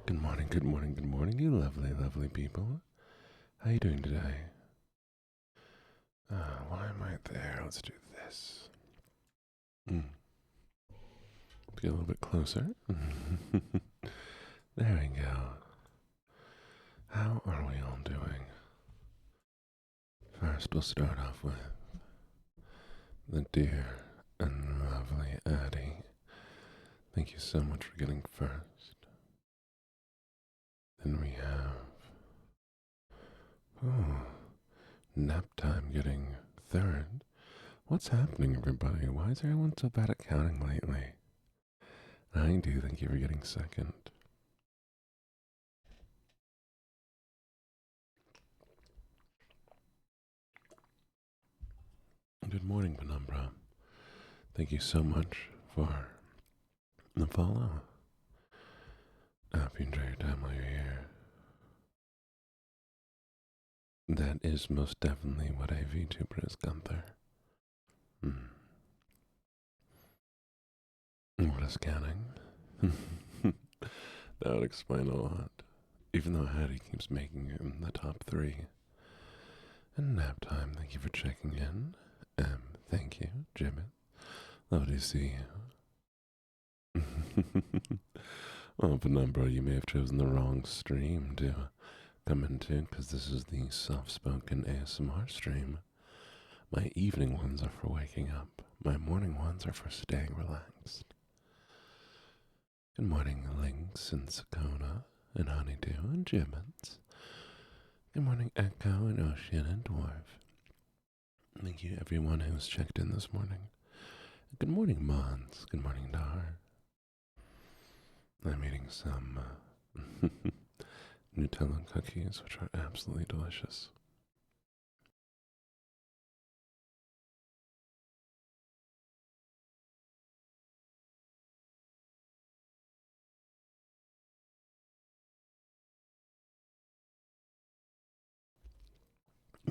Good morning, good morning, good morning, you lovely, lovely people. How you doing today? Why am I there? Let's do this. Get a little bit closer. There we go. How are we all doing? First, we'll start off with the dear and lovely Addie. Thank you so much for getting first. Then we have nap time getting third. What's happening, everybody? Why is everyone so bad at counting lately? I do thank you for getting second. Good morning, Penumbra. Thank you so much for the follow. I hope you enjoy your time while you're here. That is most definitely what a VTuber is, Gunther. What is scanning? That would explain a lot. Even though Hattie keeps making it in the top 3. And nap time, thank you for checking in. Thank you, Jimmit. Lovely to see you. Well, Penumbra, you may have chosen the wrong stream to come into, because this is the soft-spoken ASMR stream. My evening ones are for waking up. My morning ones are for staying relaxed. Good morning, Lynx and Sakona and Honeydew and Jimmins. Good morning, Echo and Ocean and Dwarf. Thank you, everyone who's checked in this morning. Good morning, Mons. Good morning, Dar. I'm eating some Nutella cookies, which are absolutely delicious.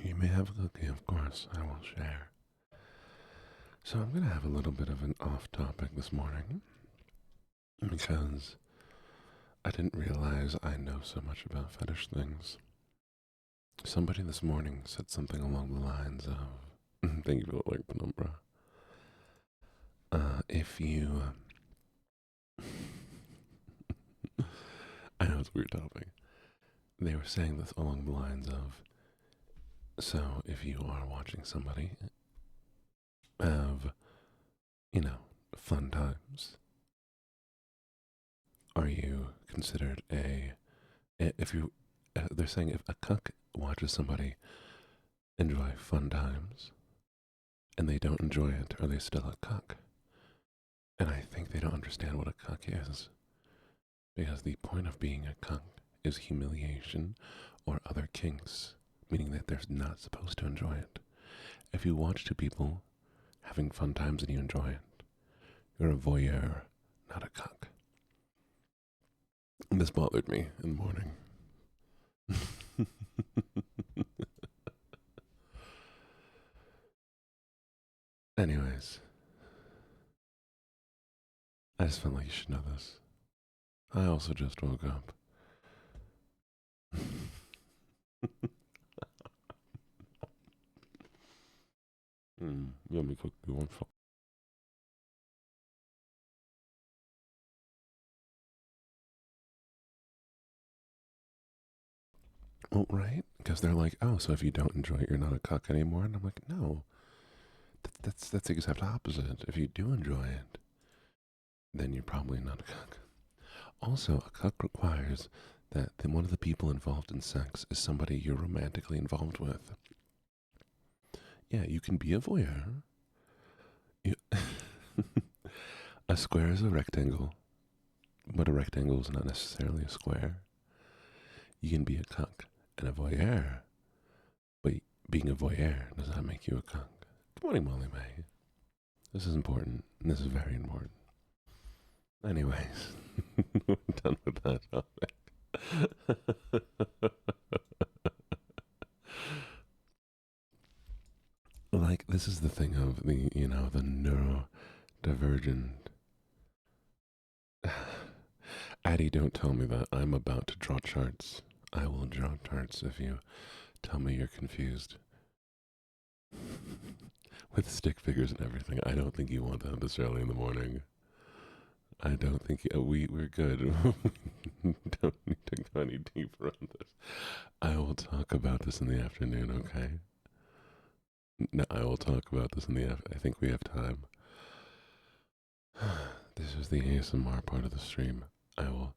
You may have a cookie, of course. I will share. So I'm going to have a little bit of an off topic this morning because I didn't realize I know so much about fetish things. Somebody this morning said something along the lines of, thank you for the like, Penumbra. If you, I know it's a weird topic. They were saying this along the lines of, so if you are watching somebody have, fun times, are you considered they're saying if a cuck watches somebody enjoy fun times and they don't enjoy it, are they still a cuck? And I think they don't understand what a cuck is. Because the point of being a cuck is humiliation or other kinks, meaning that they're not supposed to enjoy it. If you watch two people having fun times and you enjoy it, you're a voyeur, not a cuck. And this bothered me in the morning. Anyways, I just felt like you should know this. I also just woke up. Yummy cookie one. Well, right? Because they're like, oh, so if you don't enjoy it, you're not a cuck anymore. And I'm like, no, that's the exact opposite. If you do enjoy it, then you're probably not a cuck. Also, a cuck requires that one of the people involved in sex is somebody you're romantically involved with. Yeah, you can be a voyeur. You a square is a rectangle, but a rectangle is not necessarily a square. You can be a cuck and a voyeur, but being a voyeur does not make you a cuck. Good morning, Molly May. This is important. This is very important. Anyways, we're done with that topic. Like, this is the thing of the neurodivergent. Addie, don't tell me that. I'm about to draw charts. I will draw charts if you tell me you're confused. With stick figures and everything. I don't think you want that this early in the morning. I don't think we're good. Don't need to go any deeper on this. I will talk about this in the afternoon, okay? No, I will talk about this in the I think we have time. This is the ASMR part of the stream. I will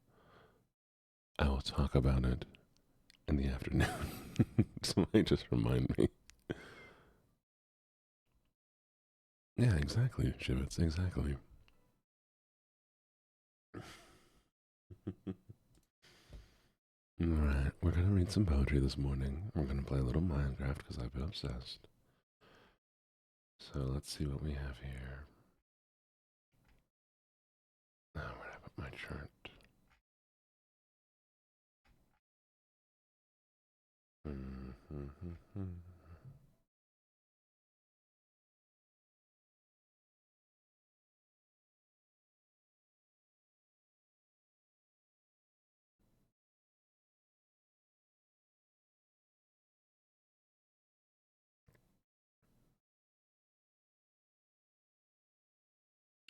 I will talk about it in the afternoon. Somebody just remind me. Yeah, exactly, Shivets, exactly. Alright, we're gonna read some poetry this morning. We're gonna play a little Minecraft because I've been obsessed. So let's see what we have here. Oh, where did I put my chart?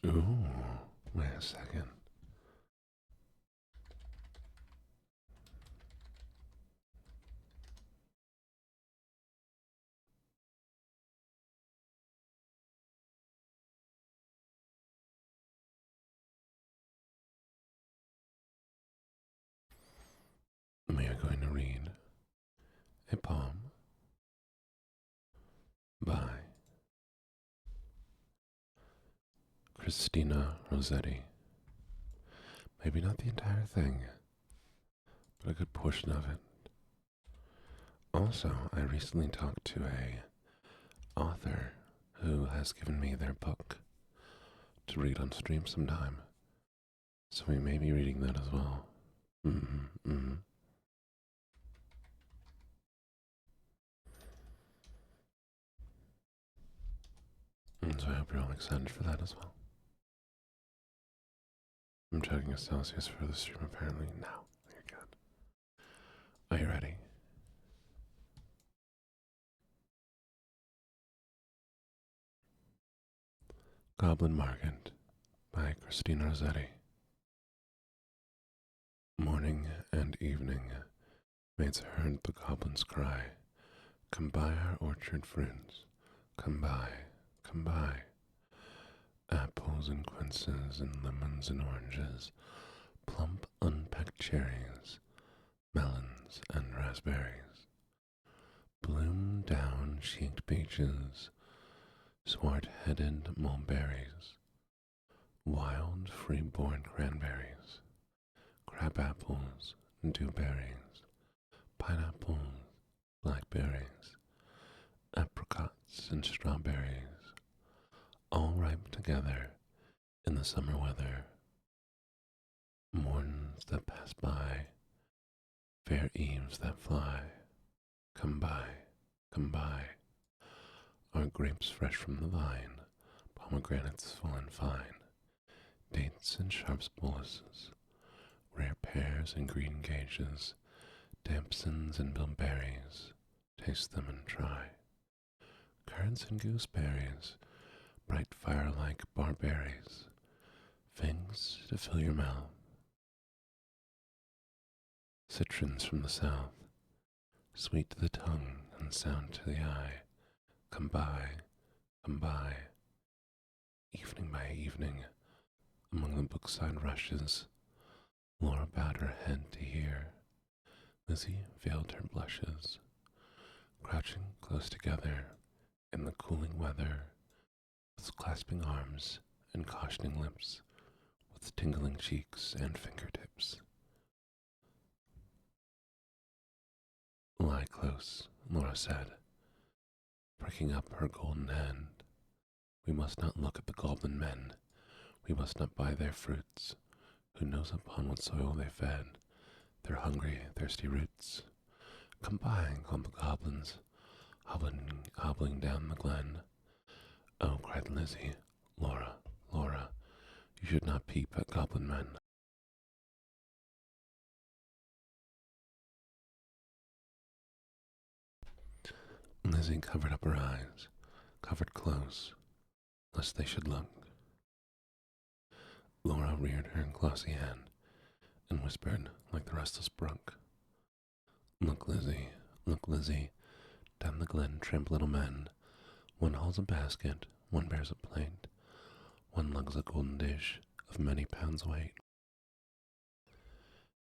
Ooh, wait a second. We are going to read a poem by Christina Rossetti. Maybe not the entire thing, but a good portion of it. Also, I recently talked to a author who has given me their book to read on stream sometime. So we may be reading that as well. And so I hope you're all excited for that as well. I'm checking a Celsius for the stream apparently. Now, you're good. Are you ready? Goblin Market by Christina Rossetti. Morning and evening, maids heard the goblins cry, "Come buy our orchard fruits, come buy, come buy." Apples and quinces and lemons and oranges, plump unpecked cherries, melons and raspberries, bloom down cheeked peaches, swart-headed mulberries, wild free-born cranberries, crab apples, dewberries, pineapples, blackberries, apricots and strawberries, all ripe together in the summer weather. Morns that pass by, fair eves that fly, come by, come by. Our grapes fresh from the vine, pomegranates full and fine, dates and sharp boluses, rare pears and green gages, damsons and bilberries, taste them and try. Currants and gooseberries, bright fire-like barberries, figs to fill your mouth. Citrons from the south, sweet to the tongue and sound to the eye, come by, come by. Evening by evening, among the brookside rushes, Laura bowed her head to hear. Lizzie veiled her blushes, crouching close together in the cooling weather, with clasping arms and cautioning lips, with tingling cheeks and fingertips. Lie close, Laura said, pricking up her golden hand. We must not look at the goblin men. We must not buy their fruits. Who knows upon what soil they fed their hungry, thirsty roots? Come by, called the goblins, hobbling down the glen. Oh, cried Lizzie, Laura, Laura, you should not peep at goblin men. Lizzie covered up her eyes, covered close, lest they should look. Laura reared her glossy hand and whispered like the restless brook, look, Lizzie, down the glen tramp little men. One hauls a basket, one bears a plate, one lugs a golden dish of many pounds weight.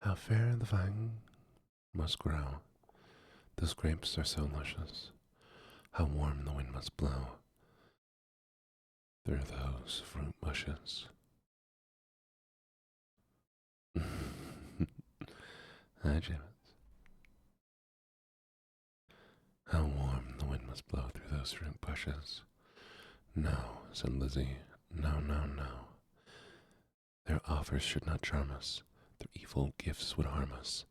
How fair the vine must grow, those grapes are so luscious. How warm the wind must blow through those fruit bushes. Hi, James. How warm the wind must blow through those fruit bushes. No, said Lizzie, no, no, no. Their offers should not charm us. Their evil gifts would harm us.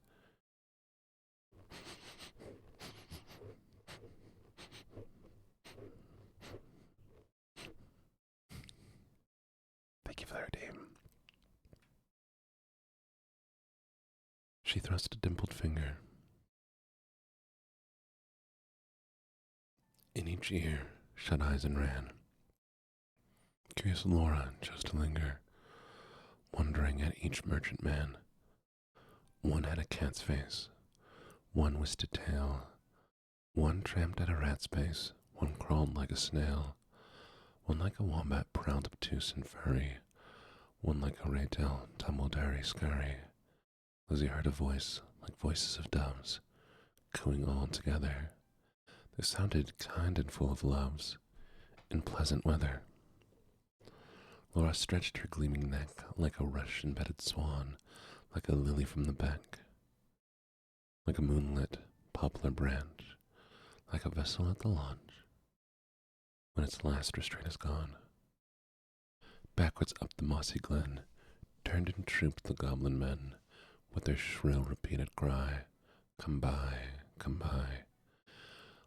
Thank you for that, Dame. She thrust a dimpled finger in each ear, shut eyes and ran. Curious Laura chose to linger, wondering at each merchant man. One had a cat's face, one whisked a tail, one tramped at a rat's pace, one crawled like a snail, one like a wombat prowled obtuse and furry, one like a raytail tumbled airy-scurry. Lizzie heard a voice like voices of doves, cooing all together. They sounded kind and full of loves, in pleasant weather. Laura stretched her gleaming neck like a rush-embedded swan, like a lily from the beck, like a moonlit poplar branch, like a vessel at the launch, when its last restraint is gone. Backwards up the mossy glen, turned and trooped the goblin men, with their shrill repeated cry, come by, come by.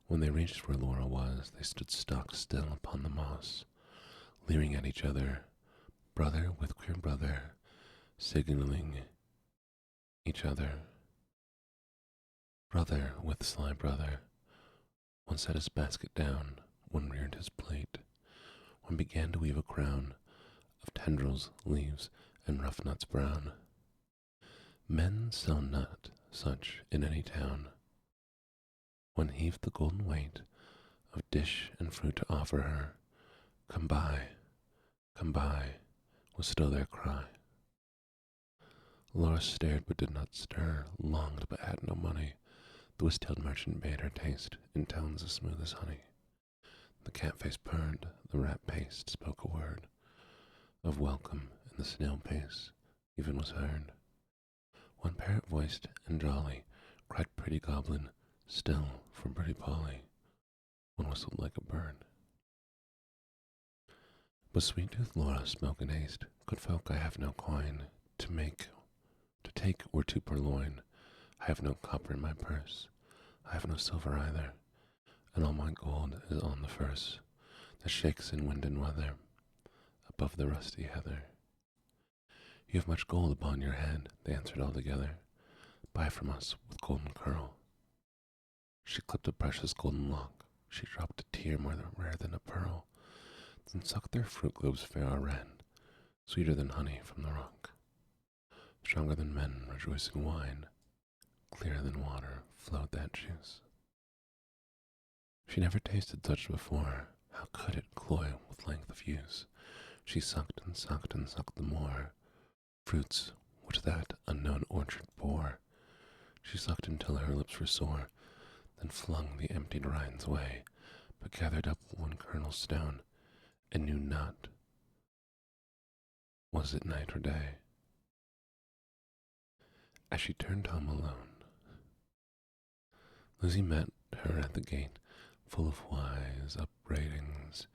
When they reached where Laura was, they stood stock still upon the moss, leering at each other, brother with queer brother, signaling each other. Brother with sly brother, one set his basket down, one reared his plate, one began to weave a crown of tendrils, leaves, and rough nuts brown. Men sell not such in any town. One heaved the golden weight of dish and fruit to offer her. Come by, was still their cry. Laura stared but did not stir, longed but had no money. The whist-tailed merchant bade her taste in tones as smooth as honey. The cat-face purred, the rat-paced spoke a word of welcome, and the snail-pace even was heard. One parrot-voiced and jolly cried pretty goblin, still from pretty Polly. One whistled like a bird. But sweet-toothed Laura spoke in haste, good folk, I have no coin to take or to purloin. I have no copper in my purse, I have no silver either, and all my gold is on the furse that shakes in wind and weather, above the rusty heather. You have much gold upon your head, they answered all together. Buy from us with golden curl. She clipped a precious golden lock, she dropped a tear more rare than a pearl, then sucked their fruit globes fair or red, sweeter than honey from the rock. Stronger than men rejoicing wine, clearer than water flowed that juice. She never tasted such before, how could it cloy with length of use? She sucked and sucked and sucked the more fruits which that unknown orchard bore. She sucked until her lips were sore, then flung the emptied rinds away, but gathered up one kernel stone, and knew not was it night or day. As she turned home alone, Lizzie met her at the gate, full of wise upbraidings.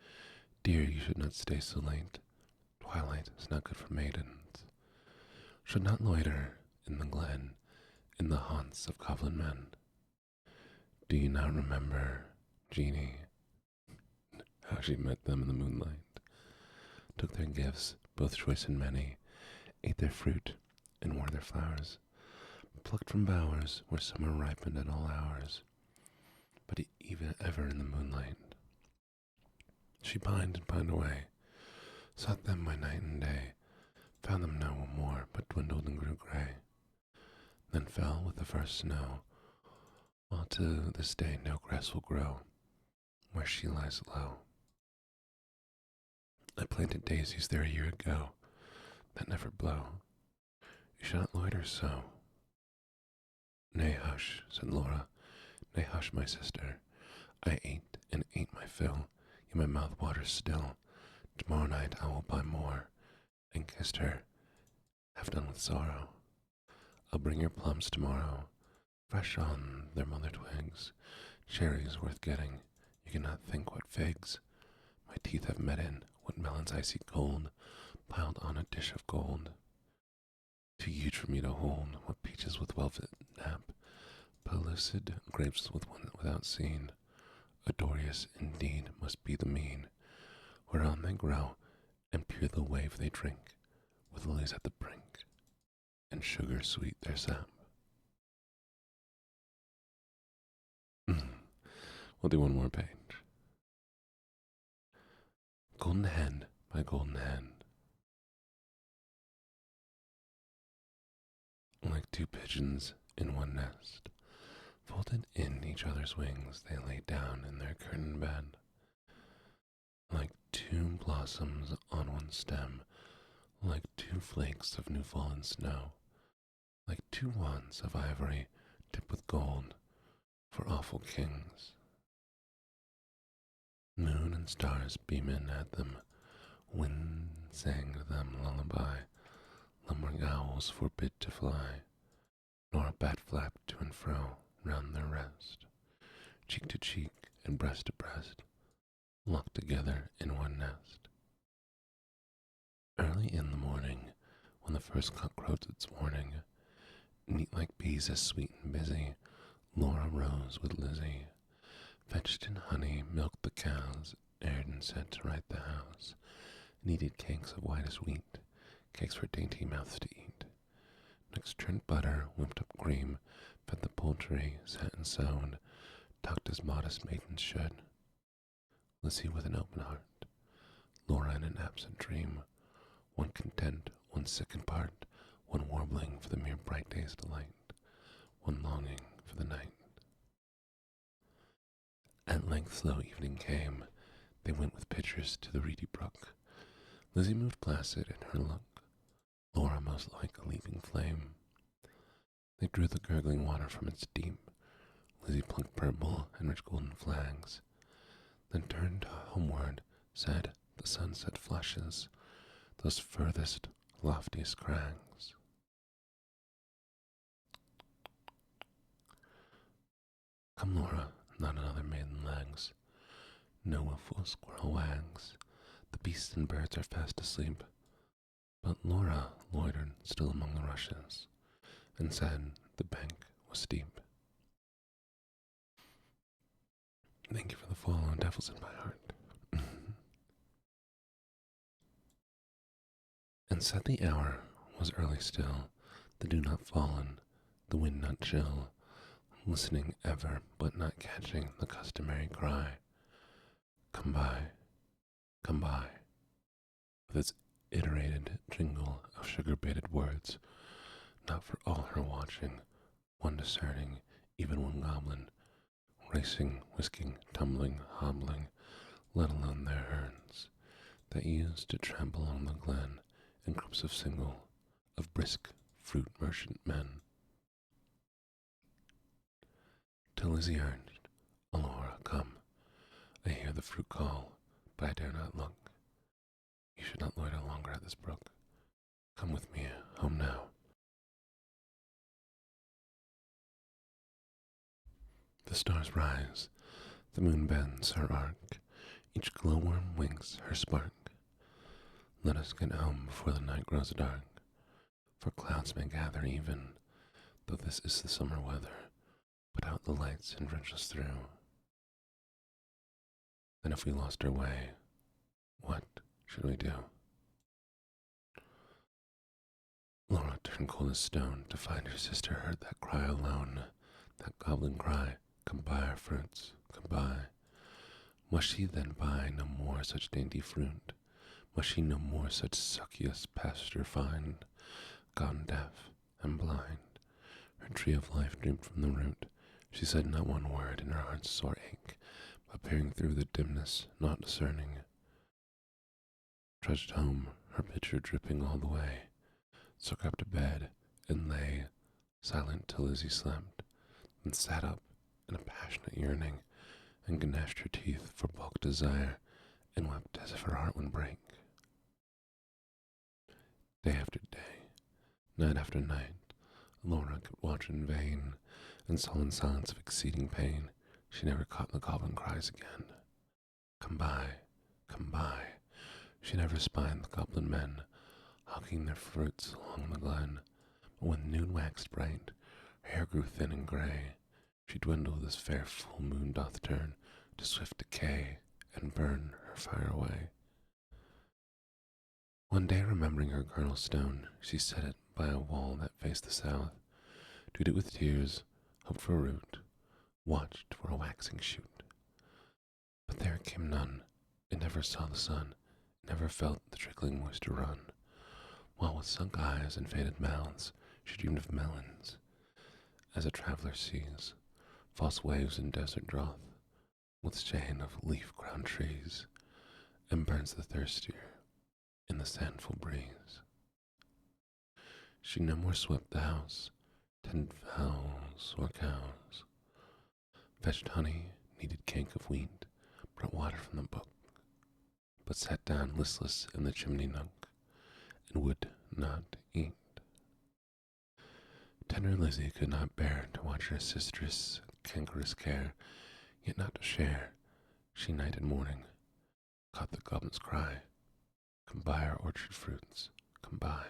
Dear, you should not stay so late. Twilight is not good for maidens. Should not loiter in the glen, in the haunts of goblin men. Do you not remember, Jeanie, how she met them in the moonlight, took their gifts, both choice and many, ate their fruit, and wore their flowers, plucked from bowers where summer ripened at all hours, but even ever in the moonlight. She pined and pined away, sought them by night and day, found them no more, but dwindled and grew gray, then fell with the first snow, while to this day no grass will grow where she lies low. I planted daisies there a year ago that never blow. You should not loiter so. Nay, hush, said Laura. Nay, hush, my sister. I ate and ate my fill, yet my mouth waters still. Tomorrow night I will buy more, and kissed her, half done with sorrow. I'll bring your plums tomorrow, fresh on their mother twigs, cherries worth getting, you cannot think what figs. My teeth have met in, what melons icy cold, piled on a dish of gold. Too huge for me to hold, what peaches with velvet nap, pellucid grapes without seed. Adorious indeed must be the mean, whereon they grow, and pure the wave they drink, with lilies at the brink, and sugar sweet their sap. We'll do one more page. Golden Hen by Golden Hen. Like two pigeons in one nest, folded in each other's wings, they lay down in their curtained bed. Like two blossoms on one stem, like two flakes of new fallen snow, like two wands of ivory tipped with gold for awful kings. Moon and stars beam in at them, wind sang them lullaby, lumbering owls forbid to fly, nor a bat flap to and fro round their rest, cheek to cheek and breast to breast, locked together in one nest. Early in the morning, when the first cock crowed its warning, neat like bees as sweet and busy, Laura rose with Lizzie, fetched in honey, milked the cows, aired and set to right the house, kneaded cakes of white as wheat, cakes for dainty mouths to eat. Next churned butter, whipped up cream, fed the poultry, sat and sewed, talked as modest maidens should. Lizzie with an open heart, Laura in an absent dream, one content, one sick in part, one warbling for the mere bright day's delight, one longing for the night. At length slow evening came, they went with pitchers to the reedy brook. Lizzie moved placid in her look, Laura most like a leaping flame. They drew the gurgling water from its deep, Lizzie plucked purple and rich golden flags, then turned homeward, said the sunset flushes those furthest, loftiest crags. Come, Laura, not another maiden lags, no willful squirrel wags, the beasts and birds are fast asleep. But Laura loitered still among the rushes, and said the bank was steep. Thank you for the follow, Devils in my heart. And said the hour was early still, the dew not fallen, the wind not chill, listening ever but not catching the customary cry, come by, with its iterated jingle of sugar-baited words, not for all her watching, one discerning, even one goblin, racing, whisking, tumbling, hobbling, let alone their herds, that used to tramp along the glen in groups of single, of brisk fruit merchant men. Till Lizzie urged, Alora, come, I hear the fruit call, but I dare not look. You should not loiter longer at this brook. Come with me home now. The stars rise, the moon bends her arc, each glowworm winks her spark. Let us get home before the night grows dark, for clouds may gather even, though this is the summer weather, put out the lights and drench us through. Then if we lost our way, what should we do? Laura turned cold as stone to find her sister heard that cry alone, that goblin cry, come buy our fruits, come buy. Must she then buy no more such dainty fruit? Must she no more such succulous pasture find? Gone deaf and blind, her tree of life drooped from the root. She said not one word in her heart's sore ache, but peering through the dimness, not discerning, trudged home, her pitcher dripping all the way, so crept to bed and lay silent till Lizzie slept, then sat up in a passionate yearning, and gnashed her teeth for bulk desire, and wept as if her heart would break. Day after day, night after night, Laura kept watch in vain, and sullen silence of exceeding pain. She never caught the goblin cries again. Come buy, come buy. She never spied the goblin men, hawking their fruits along the glen. But when noon waxed bright, her hair grew thin and grey. She dwindled as fair full moon doth turn to swift decay, and burn her fire away. One day, remembering her girdle stone, she set it by a wall that faced the south, dewed it with tears, hoped for a root, watched for a waxing shoot. But there came none. It never saw the sun, it never felt the trickling moisture run, while with sunk eyes and faded mouths she dreamed of melons, as a traveler sees false waves in desert drouth, with shade of leaf-crowned trees, and burns the thirstier in the sandful breeze. She no more swept the house, tended fowls or cows, fetched honey, kneaded cake of wheat, brought water from the brook, but sat down listless in the chimney nook, and would not eat. Tender Lizzie could not bear to watch her sister's cankerous care, yet not to share. She night and morning caught the goblin's cry, come buy our orchard fruits, come buy,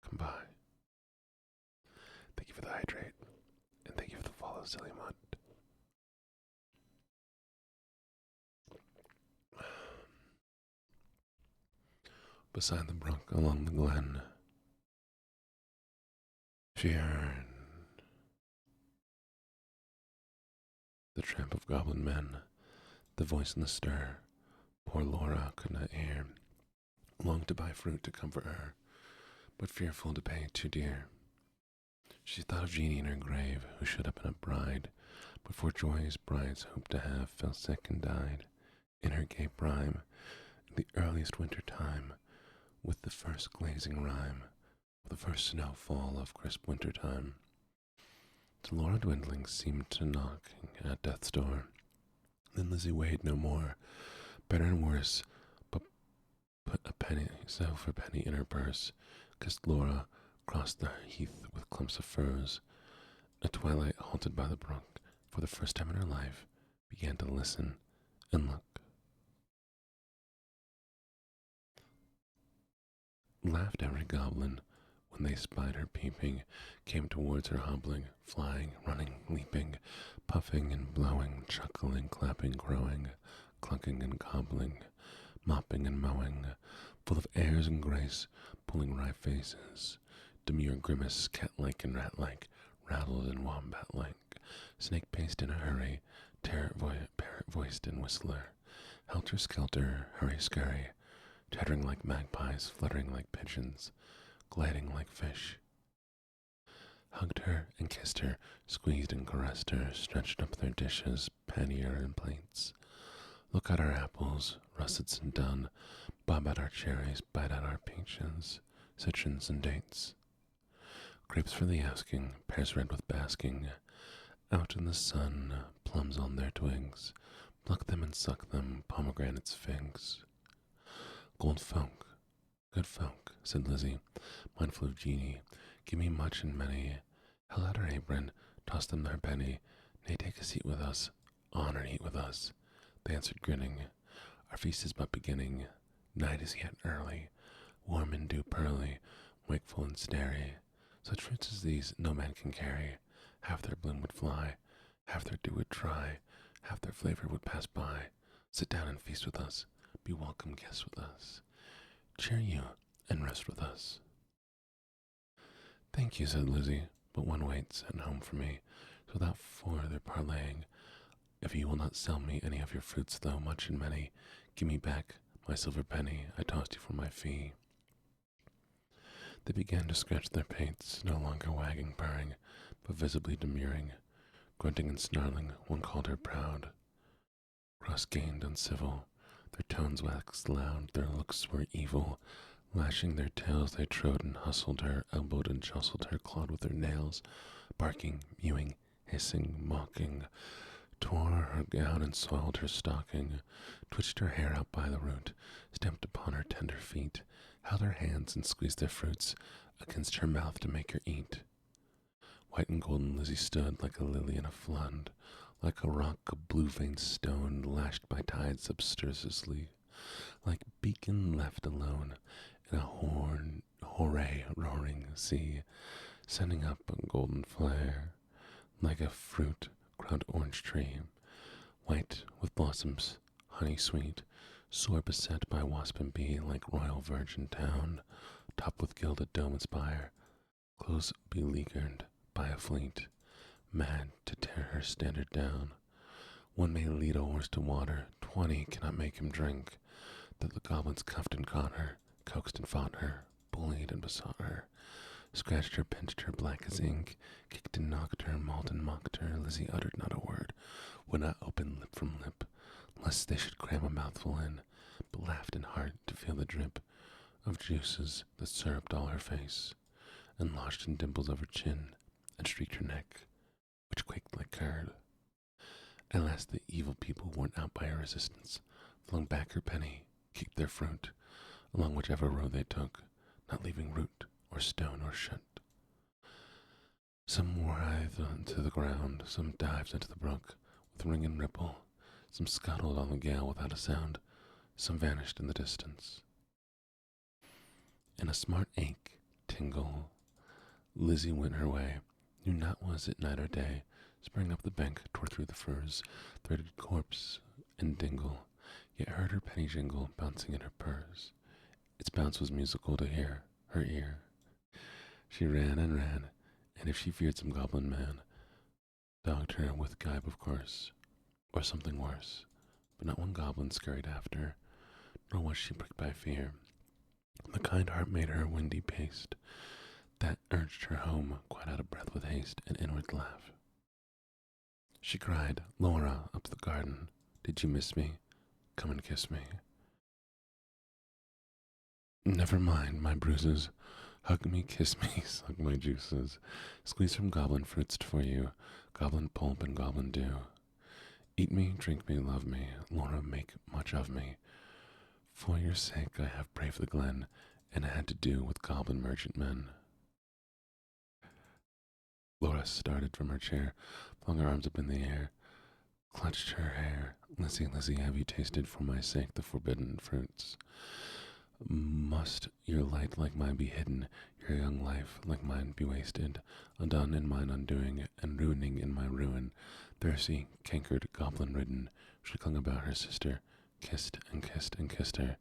come buy. Thank you for the hydrate, and thank you for the follow, Silly Mutt. Beside the brook along the glen, she heard the tramp of goblin men, the voice and the stir. Poor Laura could not hear, longed to buy fruit to comfort her, but fearful to pay too dear. She thought of Jeanie in her grave, who should have been a bride, but for joys brides hoped to have fell sick and died. In her gay prime, in the earliest winter time, with the first glazing rime, with the first snowfall of crisp winter time, to Laura dwindling seemed to knock at death's door. Then Lizzie weighed no more, better and worse, but put a penny, so for penny in her purse, kissed Laura, crossed the heath with clumps of furze. At twilight, halted by the brook, for the first time in her life, began to listen and look. Laughed every goblin when they spied her peeping, came towards her hobbling, flying, running, leaping, puffing and blowing, chuckling, clapping, crowing, clucking and gobbling, mopping and mowing, full of airs and grace, pulling wry faces, demure grimace, cat-like and rat-like, rattled and wombat-like, snake-paced in a hurry, parrot-voiced and whistler, helter-skelter, hurry-scurry, chattering like magpies, fluttering like pigeons, gliding like fish. Hugged her and kissed her, squeezed and caressed her, stretched up their dishes, pannier and plates. Look at our apples, russets and dun, bob at our cherries, bite at our peaches, citrons and dates. Grapes for the asking, pears red with basking, out in the sun, plums on their twigs, pluck them and suck them, pomegranates, figs. Gold folk, good folk, said Lizzie, mindful of Jeanie, give me much and many. Held out her apron, tossed them their penny. Nay, take a seat with us, on and eat with us. They answered grinning, our feast is but beginning. Night is yet early, warm and dew pearly, wakeful and starry. Such fruits as these no man can carry. Half their bloom would fly, half their dew would dry, half their flavor would pass by. Sit down and feast with us, be welcome guests with us. Cheer you and rest with us. Thank you, said Lizzie, but one waits at home for me, so without further parleying, if you will not sell me any of your fruits, though much and many, give me back my silver penny I tossed you for my fee. They began to scratch their pates, no longer wagging, purring, but visibly demurring. Grunting and snarling, one called her proud. Ross gained uncivil, their tones waxed loud, their looks were evil. Lashing their tails, they trode and hustled her, elbowed and jostled her, clawed with their nails, barking, mewing, hissing, mocking, tore her gown and soiled her stocking, twitched her hair out by the root, stamped upon her tender feet, held her hands and squeezed their fruits against her mouth to make her eat. White and golden Lizzie stood like a lily in a flood, like a rock of blue-veined stone lashed by tides obstreperously, like beacon left alone in a hoary roaring sea, sending up a golden flare, like a fruit-crowned orange tree, white with blossoms, honey sweet, sore beset by wasp and bee, like royal virgin town, topped with gilded dome and spire, close beleaguered by a fleet, mad to tear her standard down. One may lead a horse to water, 20 cannot make him drink. That the goblins cuffed and caught her, coaxed and fought her, bullied and besought her, scratched her, pinched her black as ink, kicked and knocked her, mauled and mocked her. Lizzie uttered not a word, would not open lip from lip, lest they should cram a mouthful in, but laughed in heart to feel the drip of juices that syruped all her face, and lodged in dimples of her chin, and streaked her neck, which quaked like curd. At last the evil people, worn out by her resistance, flung back her penny, kicked their fruit, along whichever road they took, not leaving root or stone or shoot. Some writhed into the ground, some dived into the brook with ring and ripple, some scuttled on the gale without a sound, some vanished in the distance. In a smart ache, tingle, Lizzie went her way, knew not was it night or day, sprang up the bank, tore through the furze, threaded corpse and dingle, yet heard her penny jingle bouncing in her purse. Its bounce was musical to hear, her ear. She ran and ran, and if she feared some goblin man, dogged her with gibe of course, or something worse, but not one goblin scurried after, nor was she pricked by fear. The kind heart made her windy paced, that urged her home, quite out of breath with haste and inward laugh. She cried, Laura, up the garden, did you miss me? Come and kiss me. Never mind my bruises, hug me, kiss me, suck my juices, squeeze from goblin fruits for you, goblin pulp and goblin dew. Eat me, drink me, love me, Laura, make much of me. For your sake I have braved the glen, and had to do with goblin merchantmen. Laura started from her chair, flung her arms up in the air, clutched her hair. Lizzie, Lizzie, have you tasted for my sake the forbidden fruits? Must your light like mine be hidden, your young life like mine be wasted, undone in mine undoing, and ruining in my ruin? Thirsty, cankered, goblin-ridden, she clung about her sister, kissed and kissed and kissed her.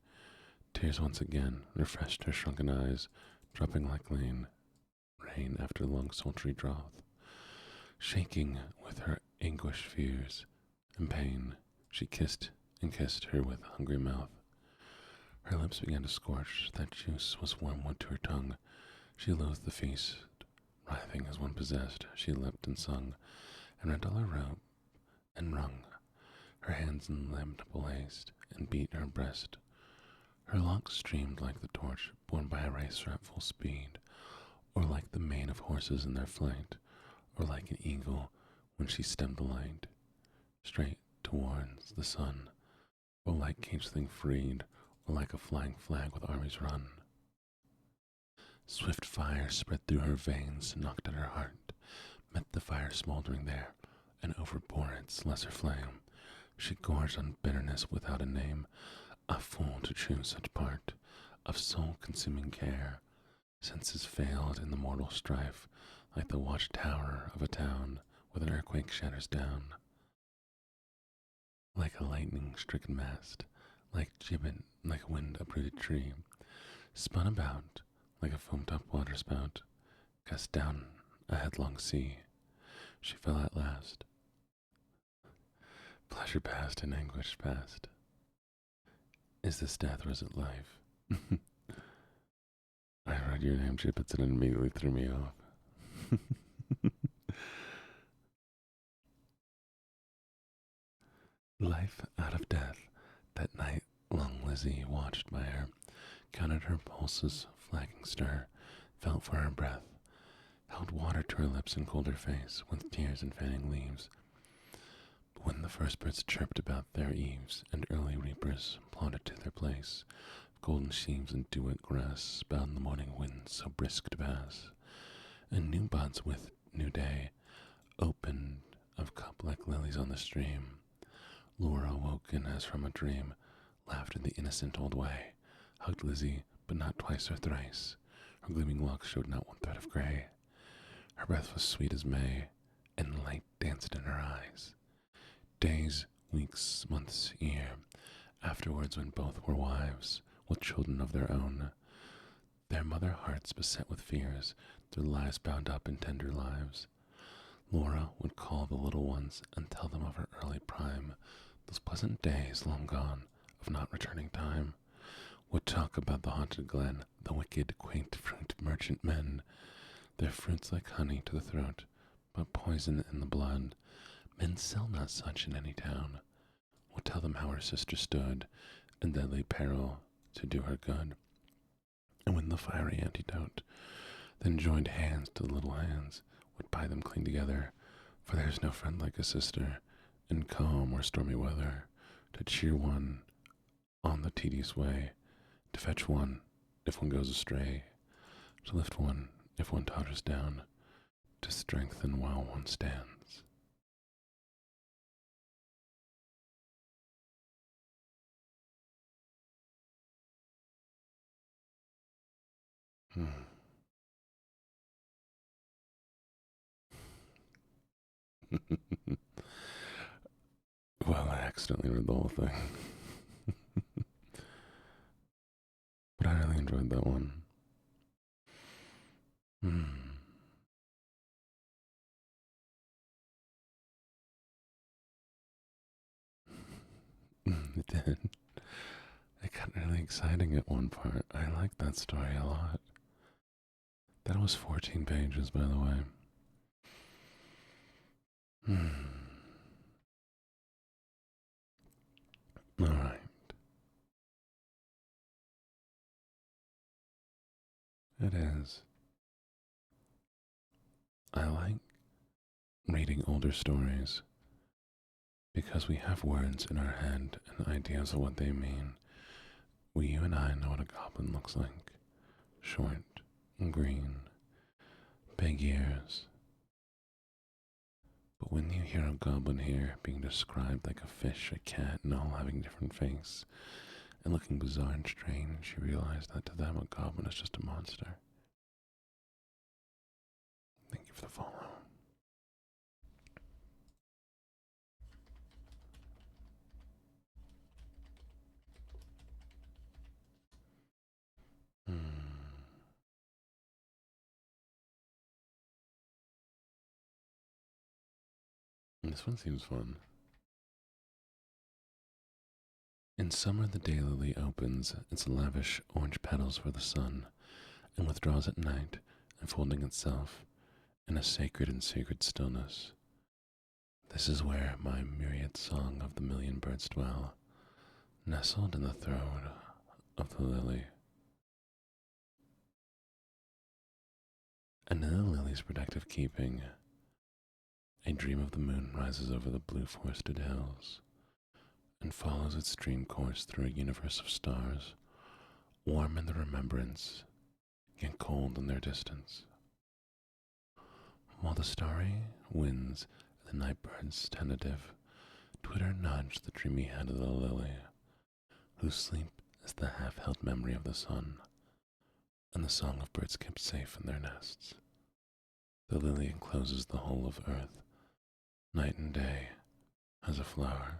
Tears once again refreshed her shrunken eyes, dropping like rain after long sultry drouth. Shaking with her anguish, fears, and pain, she kissed and kissed her with hungry mouth. Her lips began to scorch, that juice was wormwood to her tongue. She loathed the feast, writhing as one possessed, she leapt and sung, and rent all her robe, and wrung her hands in lamentable haste, and beat her breast. Her locks streamed like the torch borne by a racer at full speed, or like the mane of horses in their flight, or like an eagle when she stemmed the light, straight towards the sun, or like caged thing freed, or like a flying flag with armies run. Swift fire spread through her veins, knocked at her heart, met the fire smoldering there, and overbore its lesser flame. She gorged on bitterness without a name, a fool to choose such part of soul-consuming care. Senses failed in the mortal strife, like the watchtower of a town with an earthquake shatters down. Like a lightning-stricken mast, like gibbet, like a wind-uprooted tree, spun about like a foam-topped waterspout, cast down a headlong sea. she fell at last. Pleasure past and anguish past. Is this death or is it life? I read your name, Chippets, and it immediately threw me off. Life out of death. That night long Lizzie watched by her, counted her pulses, flagging stir, felt for her breath, held water to her lips and cooled her face with tears and fanning leaves. But when the first birds chirped about their eaves, and early reapers plodded to their place, golden sheaves and dew-wet grass bound the morning winds so brisk to pass, and new buds with new day opened of cup like lilies on the stream, Laura, awoken as from a dream, laughed in the innocent old way, hugged Lizzie, but not twice or thrice. Her gleaming locks showed not one thread of gray. Her breath was sweet as May, and light danced in her eyes. Days, weeks, months, year, afterwards when both were wives, with children of their own, their mother hearts beset with fears, their lives bound up in tender lives, Laura would call the little ones and tell them of her early prime, those pleasant days long gone, of not returning time, would talk about the haunted glen, the wicked, quaint fruit merchant men, their fruits like honey to the throat, but poison in the blood. Men sell not such in any town. Would tell them how her sister stood in deadly peril to do her good, and when the fiery antidote then joined hands to the little hands, would buy them cling together, for there's no friend like a sister in calm or stormy weather, to cheer one on the tedious way, to fetch one if one goes astray, to lift one if one totters down, to strengthen while one stands. Hmm. Well, I accidentally read the whole thing. But I really enjoyed that one. Hmm. It did. It got really exciting at one part. I liked that story a lot. That was 14 pages, by the way. Hmm. Alright. It is. I like reading older stories because we have words in our head and ideas of what they mean. You and I know what a goblin looks like. Short, green, big ears. But when you hear a goblin here being described like a fish, a cat, and all having different face, and looking bizarre and strange, you realize that to them a goblin is just a monster. Thank you for the follow. Hmm. This one seems fun. In summer, the daylily opens its lavish orange petals for the sun, and withdraws at night, enfolding itself in a sacred and sacred stillness. This is where my myriad song of the million birds dwell, nestled in the throat of the lily. And in the lily's protective keeping, a dream of the moon rises over the blue forested hills, and follows its dream course through a universe of stars, warm in the remembrance, yet cold in their distance. While the starry winds and the night birds tentative twitter nudge the dreamy head of the lily, whose sleep is the half-held memory of the sun, and the song of birds kept safe in their nests. The lily encloses the whole of earth, night and day, as a flower,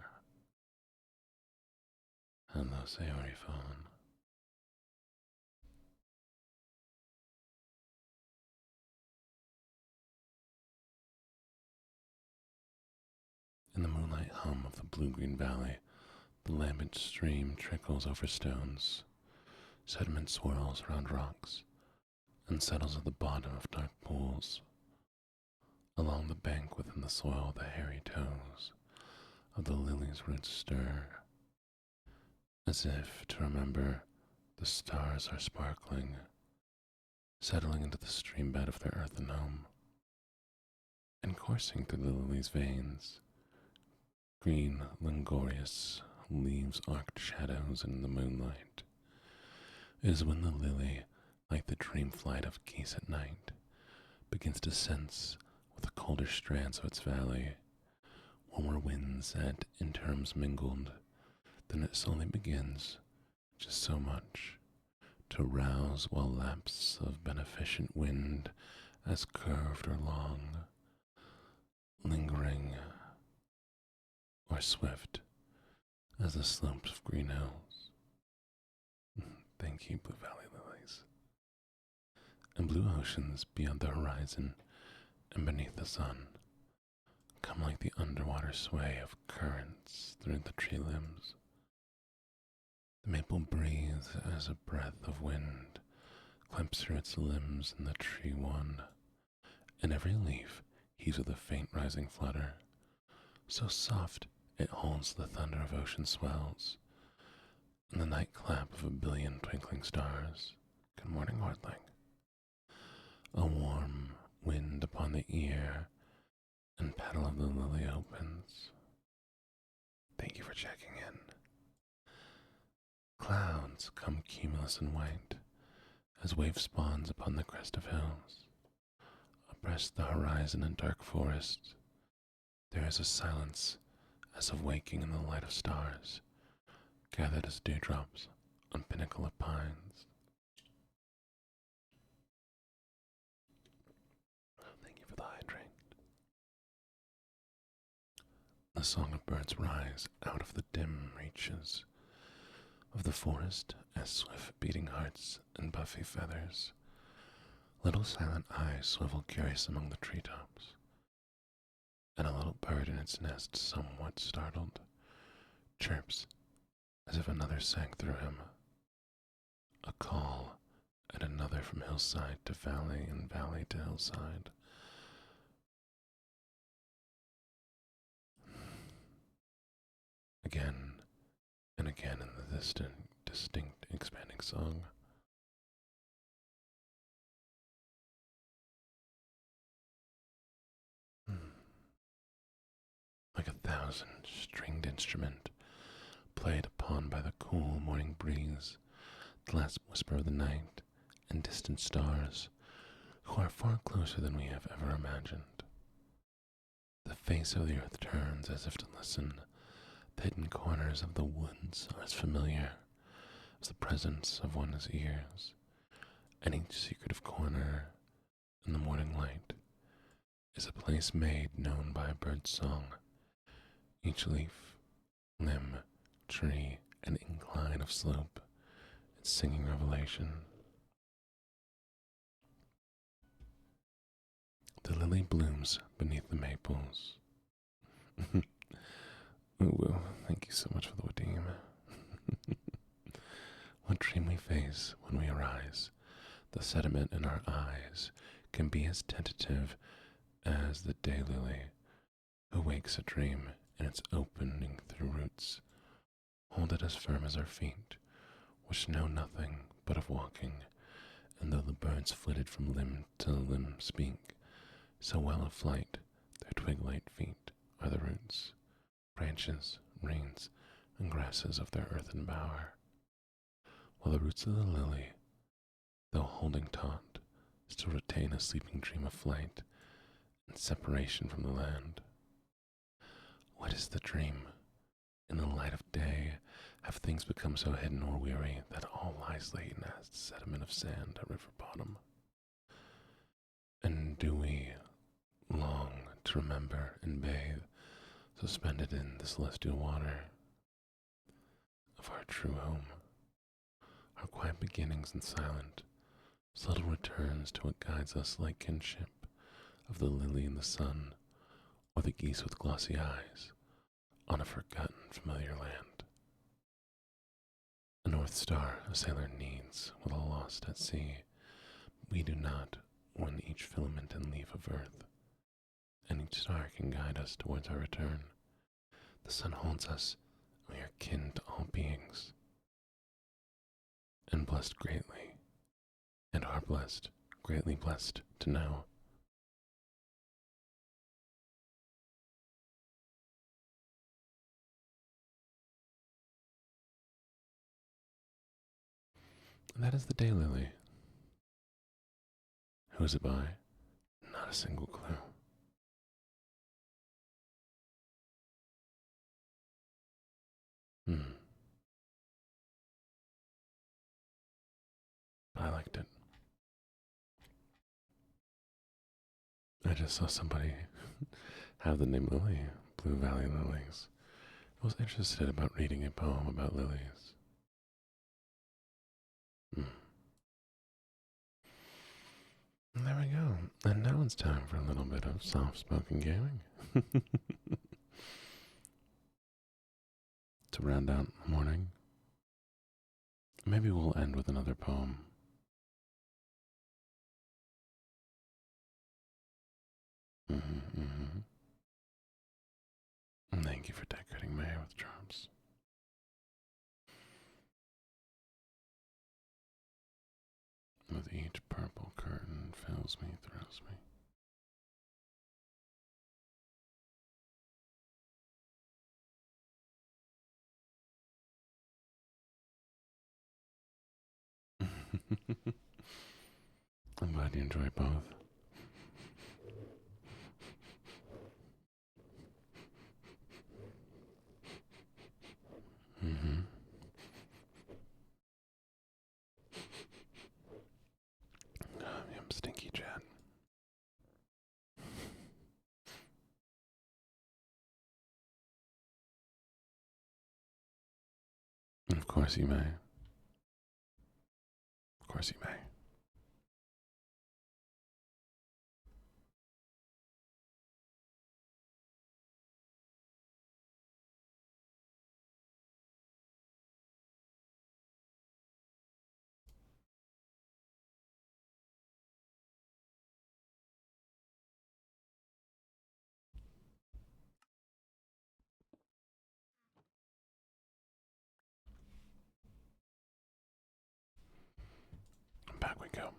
and thus Aori fallen. hum of the blue-green valley, the lambent stream trickles over stones, sediment swirls around rocks, and settles at the bottom of dark pools. Along the bank within the soil, the hairy toes of the lily's roots stir, as if to remember the stars are sparkling, settling into the stream bed of their earthen home, and coursing through the lily's veins. Green, languorous leaves arced shadows in the moonlight. It is when the lily, like the dream flight of geese at night, begins to sense with the colder strands of its valley, warmer winds at interms mingled, then it slowly begins, just so much, to rouse while laps of beneficent wind as curved or long, lingering or swift as the slopes of green hills. Thank you, Blue Valley lilies. And blue oceans beyond the horizon and beneath the sun come like the underwater sway of currents through the tree limbs. The maple breathes as a breath of wind clamps through its limbs in the tree one, and every leaf heaves with a faint rising flutter, so soft it holds the thunder of ocean swells, and the night clap of a billion twinkling stars. Good morning, Wardling. A warm wind upon the ear, and petal of the lily opens. Thank you for checking in. Clouds come cumulus and white, as wave spawns upon the crest of hills. Abreast the horizon and dark forests, there is a silence as of waking in the light of stars, gathered as dewdrops on pinnacle of pines. Thank you for the hydrate. The song of birds rise out of the dim reaches of the forest as swift beating hearts and buffy feathers. Little silent eyes swivel curious among the treetops, and a little bird in its nest, somewhat startled, chirps as if another sang through him. A call at another from hillside to valley and valley to hillside. Again and again in the distinct expanding song. Like a thousand stringed instrument, played upon by the cool morning breeze, the last whisper of the night, and distant stars, who are far closer than we have ever imagined. The face of the earth turns as if to listen. The hidden corners of the woods are as familiar as the presence of one's ears, and each secretive corner in the morning light is a place made known by a bird's song. Each leaf, limb, tree, and incline of slope, its singing revelation. The lily blooms beneath the maples. Ooh, thank you so much for the Wadim. What dream we face when we arise, the sediment in our eyes can be as tentative as the daylily, who wakes a dream in its opening through roots, hold it as firm as our feet, which know nothing but of walking, and though the birds flitted from limb to limb speak, so well of flight, their twig-light feet are the roots, branches, reins, and grasses of their earthen bower, while the roots of the lily, though holding taut, still retain a sleeping dream of flight and separation from the land. What is the dream? In the light of day, have things become so hidden or weary that all lies laden as the sediment of sand at river bottom? And do we long to remember and bathe, suspended in the celestial water of our true home, our quiet beginnings and silent, subtle returns to what guides us like kinship of the lily in the sun, or the geese with glossy eyes, on a forgotten familiar land. A North Star a sailor needs while lost at sea. We do not when each filament and leaf of earth, and each star can guide us towards our return. The sun holds us, we are kin to all beings, and blessed greatly, and are blessed, greatly blessed to know. And that is the daylily. Who is it by? Not a single clue. Hmm. I liked it. I just saw somebody have the name Lily, Blue Valley Lilies. I was interested about reading a poem about lilies. Hmm. And there we go. And now it's time for a little bit of soft-spoken gaming. To round out the morning. Maybe we'll end with another poem. Mm-hmm, mm-hmm. Thank you for decorating my hair with charms. With each purple curtain fills me, thrills me. I'm glad you enjoy both. Mm-hmm. I'm stinky Chad. Of course you may. Of course you may. Back we go.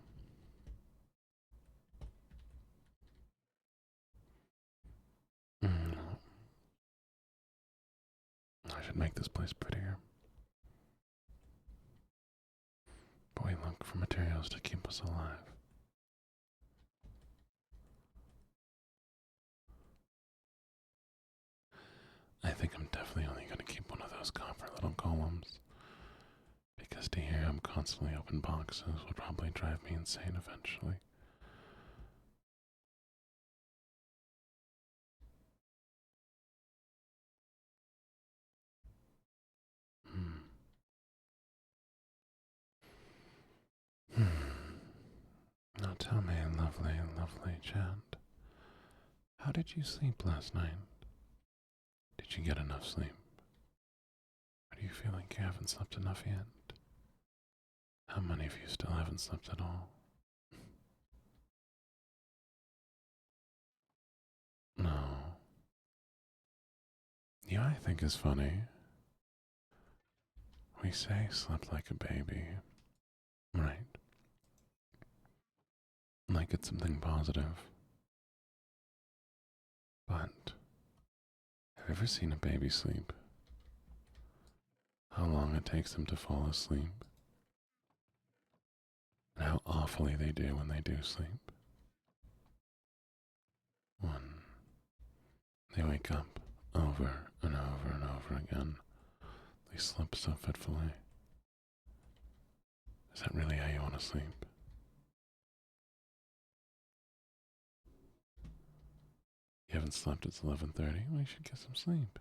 Mm, I should make this place prettier. But we look for materials to keep us alive. I think I'm definitely only going to keep one of those copper little golems. Because to hear him constantly open boxes would probably drive me insane eventually. Hmm. Now tell me, lovely, lovely Chad, how did you sleep last night? Did you get enough sleep? Or do you feel like you haven't slept enough yet? How many of you still haven't slept at all? No. You know what I think is funny? We say slept like a baby, right? Like it's something positive. But have you ever seen a baby sleep? How long it takes them to fall asleep? And how awfully they do when they do sleep? One, they wake up over and over and over again. They sleep so fitfully. Is that really how you want to sleep? You haven't slept, it's 11:30. Well, you should get some sleep.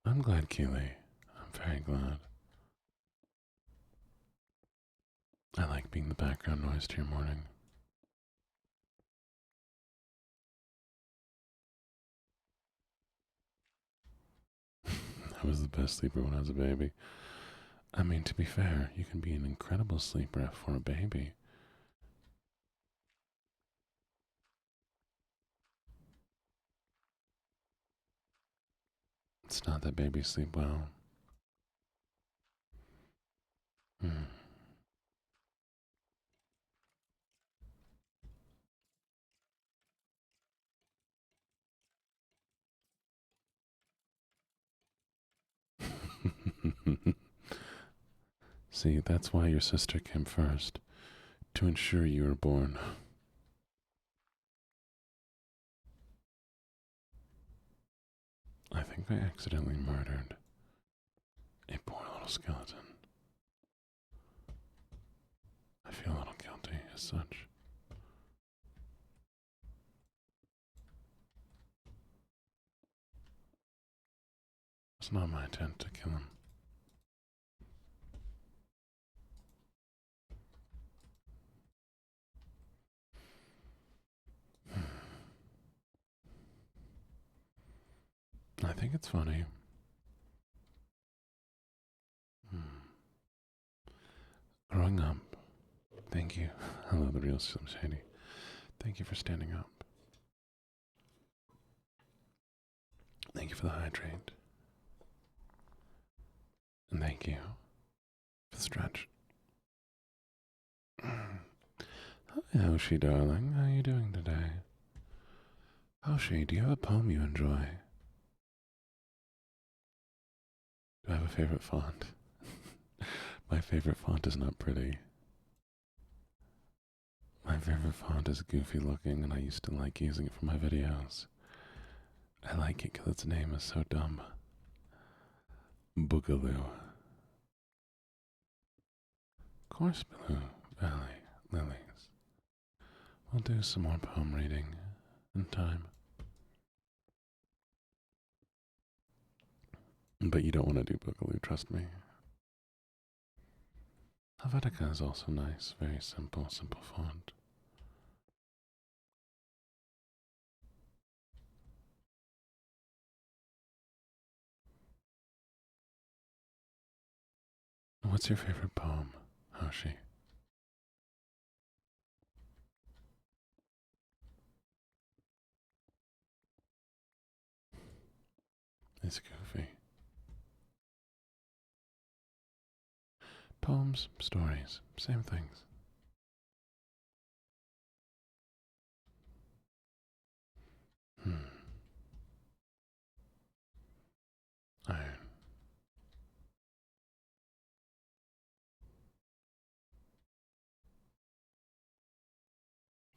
I'm glad, Keely. I'm very glad. I like being the background noise to your morning. I was the best sleeper when I was a baby. I mean, to be fair, you can be an incredible sleeper for a baby. It's not that babies sleep well. Hmm. See, that's why your sister came first, to ensure you were born. I think I accidentally murdered a poor little skeleton. I feel a little guilty as such. It's not my intent to kill him. I think it's funny. Growing up, thank you. Hello, the real Slim Shady. Thank you for standing up. Thank you for the hydrate. And thank you for the stretch. Hi, Hoshi, darling. How are you doing today? Hoshi, do you have a poem you enjoy? Do I have a favorite font? My favorite font is not pretty. My favorite font is goofy looking, and I used to like using it for my videos. I like it because its name is so dumb. Boogaloo. Course Blue Valley Lilies. We'll do some more poem reading in time. But you don't want to do Boogaloo, trust me. Helvetica is also nice, very simple font. What's your favorite poem, Hoshi? It's goofy. Poems, stories, same things. Iron.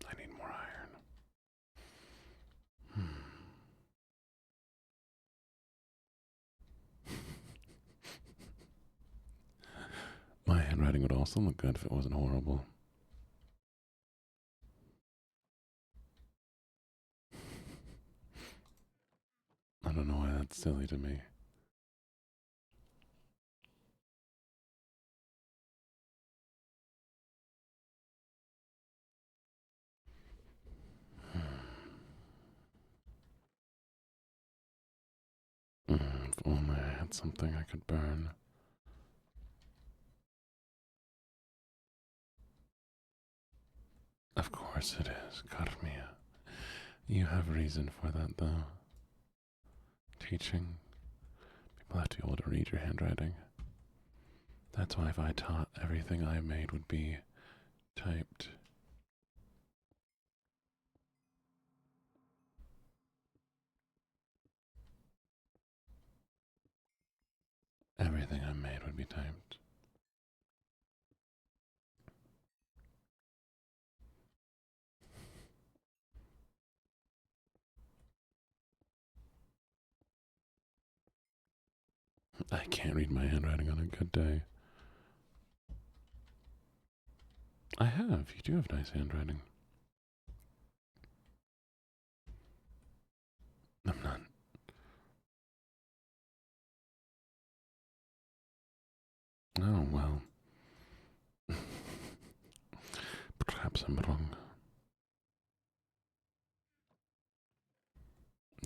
I need more iron. My handwriting would also look good if it wasn't horrible. I don't know why that's silly to me. If only I had something I could burn. Of course it is, Carmia. You have reason for that, though. Teaching, people have to be able to read your handwriting. That's why if I taught, everything I made would be typed. Everything I made would be typed. I can't read my handwriting on a good day. I have. You do have nice handwriting. I'm not. Oh, well. Kapsamrung.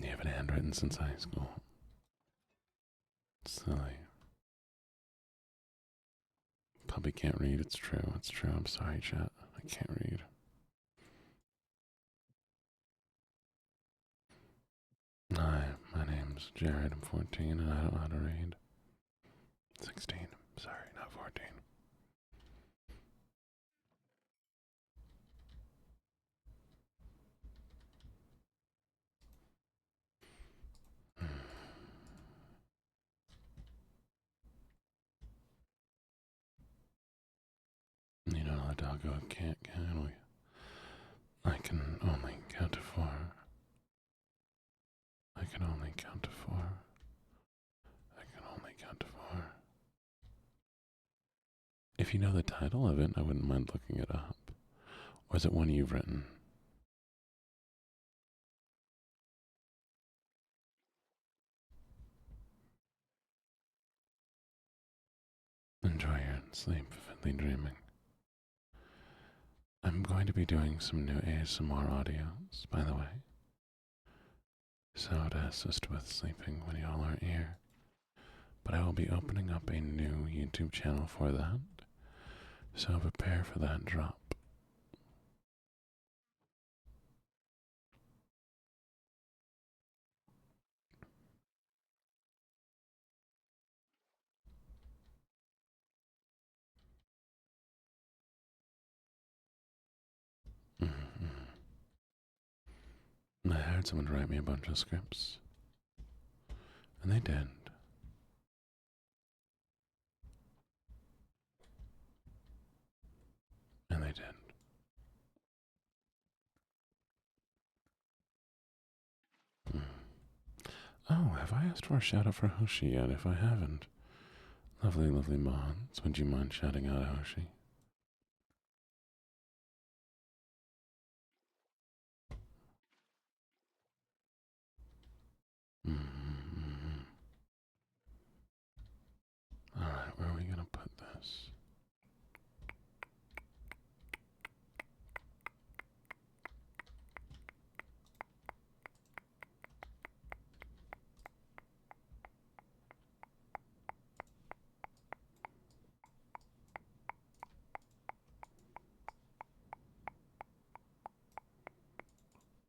You haven't handwritten since high school. Silly. Puppy can't read. It's true. It's true. I'm sorry, chat. I can't read. Hi, my name's Jared. I'm 14 and I don't know how to read. 16. Sorry, not 14. You know how doggo can't, can we? I can only count to 4. I can only count to 4. I can only count to 4. If you know the title of it, I wouldn't mind looking it up. Or is it one you've written? Enjoy your sleep, vividly dreaming. I'm going to be doing some new ASMR audios, by the way. So to assist with sleeping when y'all aren't here. But I will be opening up a new YouTube channel for that. So prepare for that drop. I hired someone to write me a bunch of scripts. And they did. And they did. Oh, have I asked for a shout out for Hoshi yet? If I haven't, lovely, lovely mods, would you mind shouting out Hoshi? Alright, where are we gonna put this?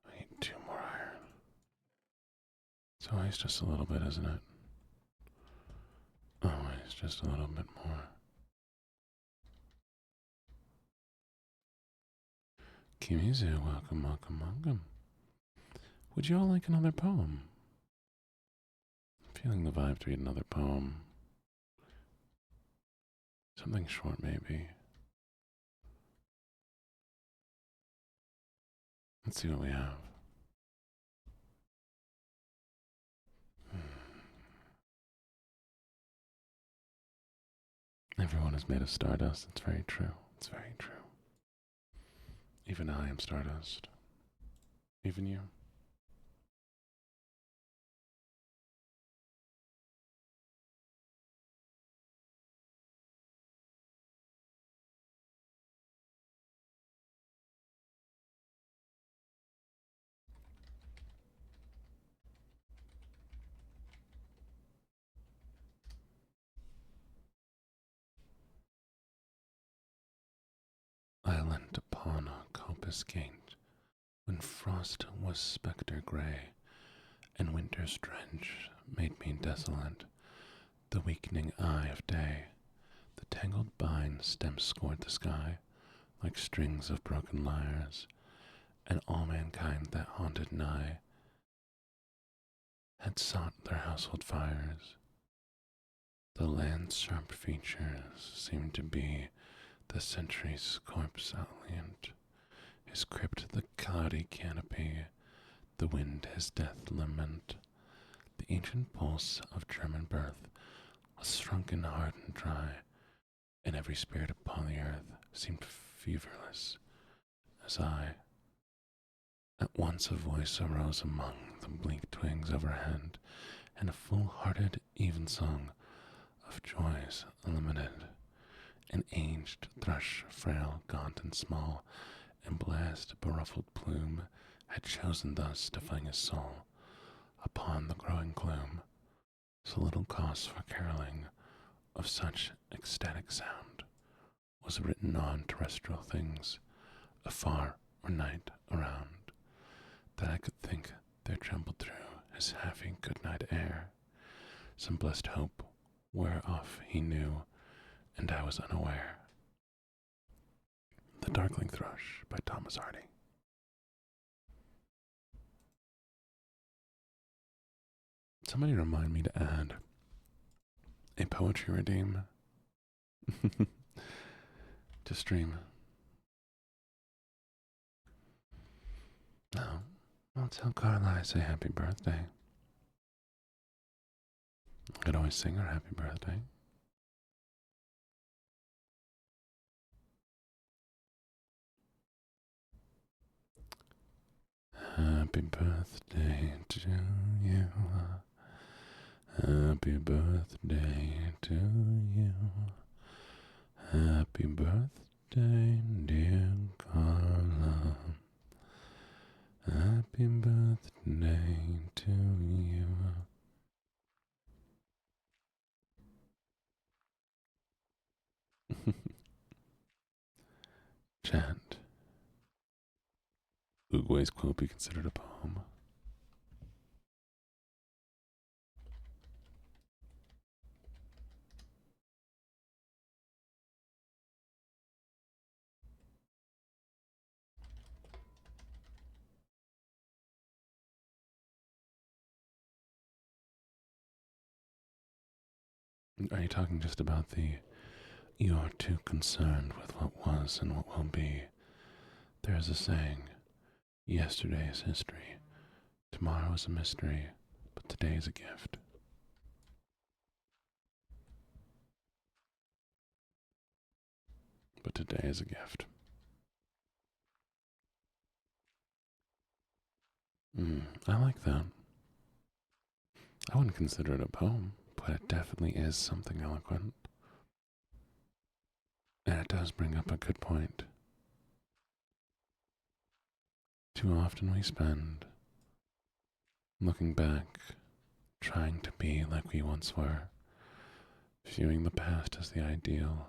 I need 2 more iron. It's always just a little bit, isn't it? Always just a little bit more. Kimizu, welcome, welcome, welcome. Would you all like another poem? I'm feeling the vibe to read another poem. Something short, maybe. Let's see what we have. Everyone is made of stardust. It's very true. It's very true. Even I am stardust. Even you. I leant upon a coppice gate when frost was spectre grey, and winter's drench made me desolate. The weakening eye of day, the tangled vine stems scored the sky like strings of broken lyres, and all mankind that haunted nigh had sought their household fires. The land's sharp features seemed to be the century's corpse outlined, his crypt the cloudy canopy, the wind his death lament. The ancient pulse of German birth was shrunken, hard, and dry, and every spirit upon the earth seemed feverless as I. At once a voice arose among the bleak twigs overhead, and a full-hearted evensong of joys unlimited. An aged thrush, frail, gaunt, and small, and blessed beruffled plume had chosen thus to fling his soul upon the growing gloom, so little cause for caroling of such ecstatic sound was written on terrestrial things, afar or night around, that I could think there trembled through his happy good night air some blessed hope whereof he knew, and I was unaware. The Darkling Thrush by Thomas Hardy. Somebody remind me to add a poetry redeem to stream. No, I'll tell Carla I say happy birthday. I could always sing her happy birthday. Happy birthday to you. Happy birthday to you. Happy birthday, dear Carla. Happy birthday to you. Chant. Uguay's quote be considered a poem? Are you talking just about the "you're too concerned with what was and what will be"? There's a saying, yesterday is history, tomorrow is a mystery, but today is a gift. But today is a gift. I like that. I wouldn't consider it a poem, but it definitely is something eloquent. And it does bring up a good point. Too often we spend looking back, trying to be like we once were, viewing the past as the ideal.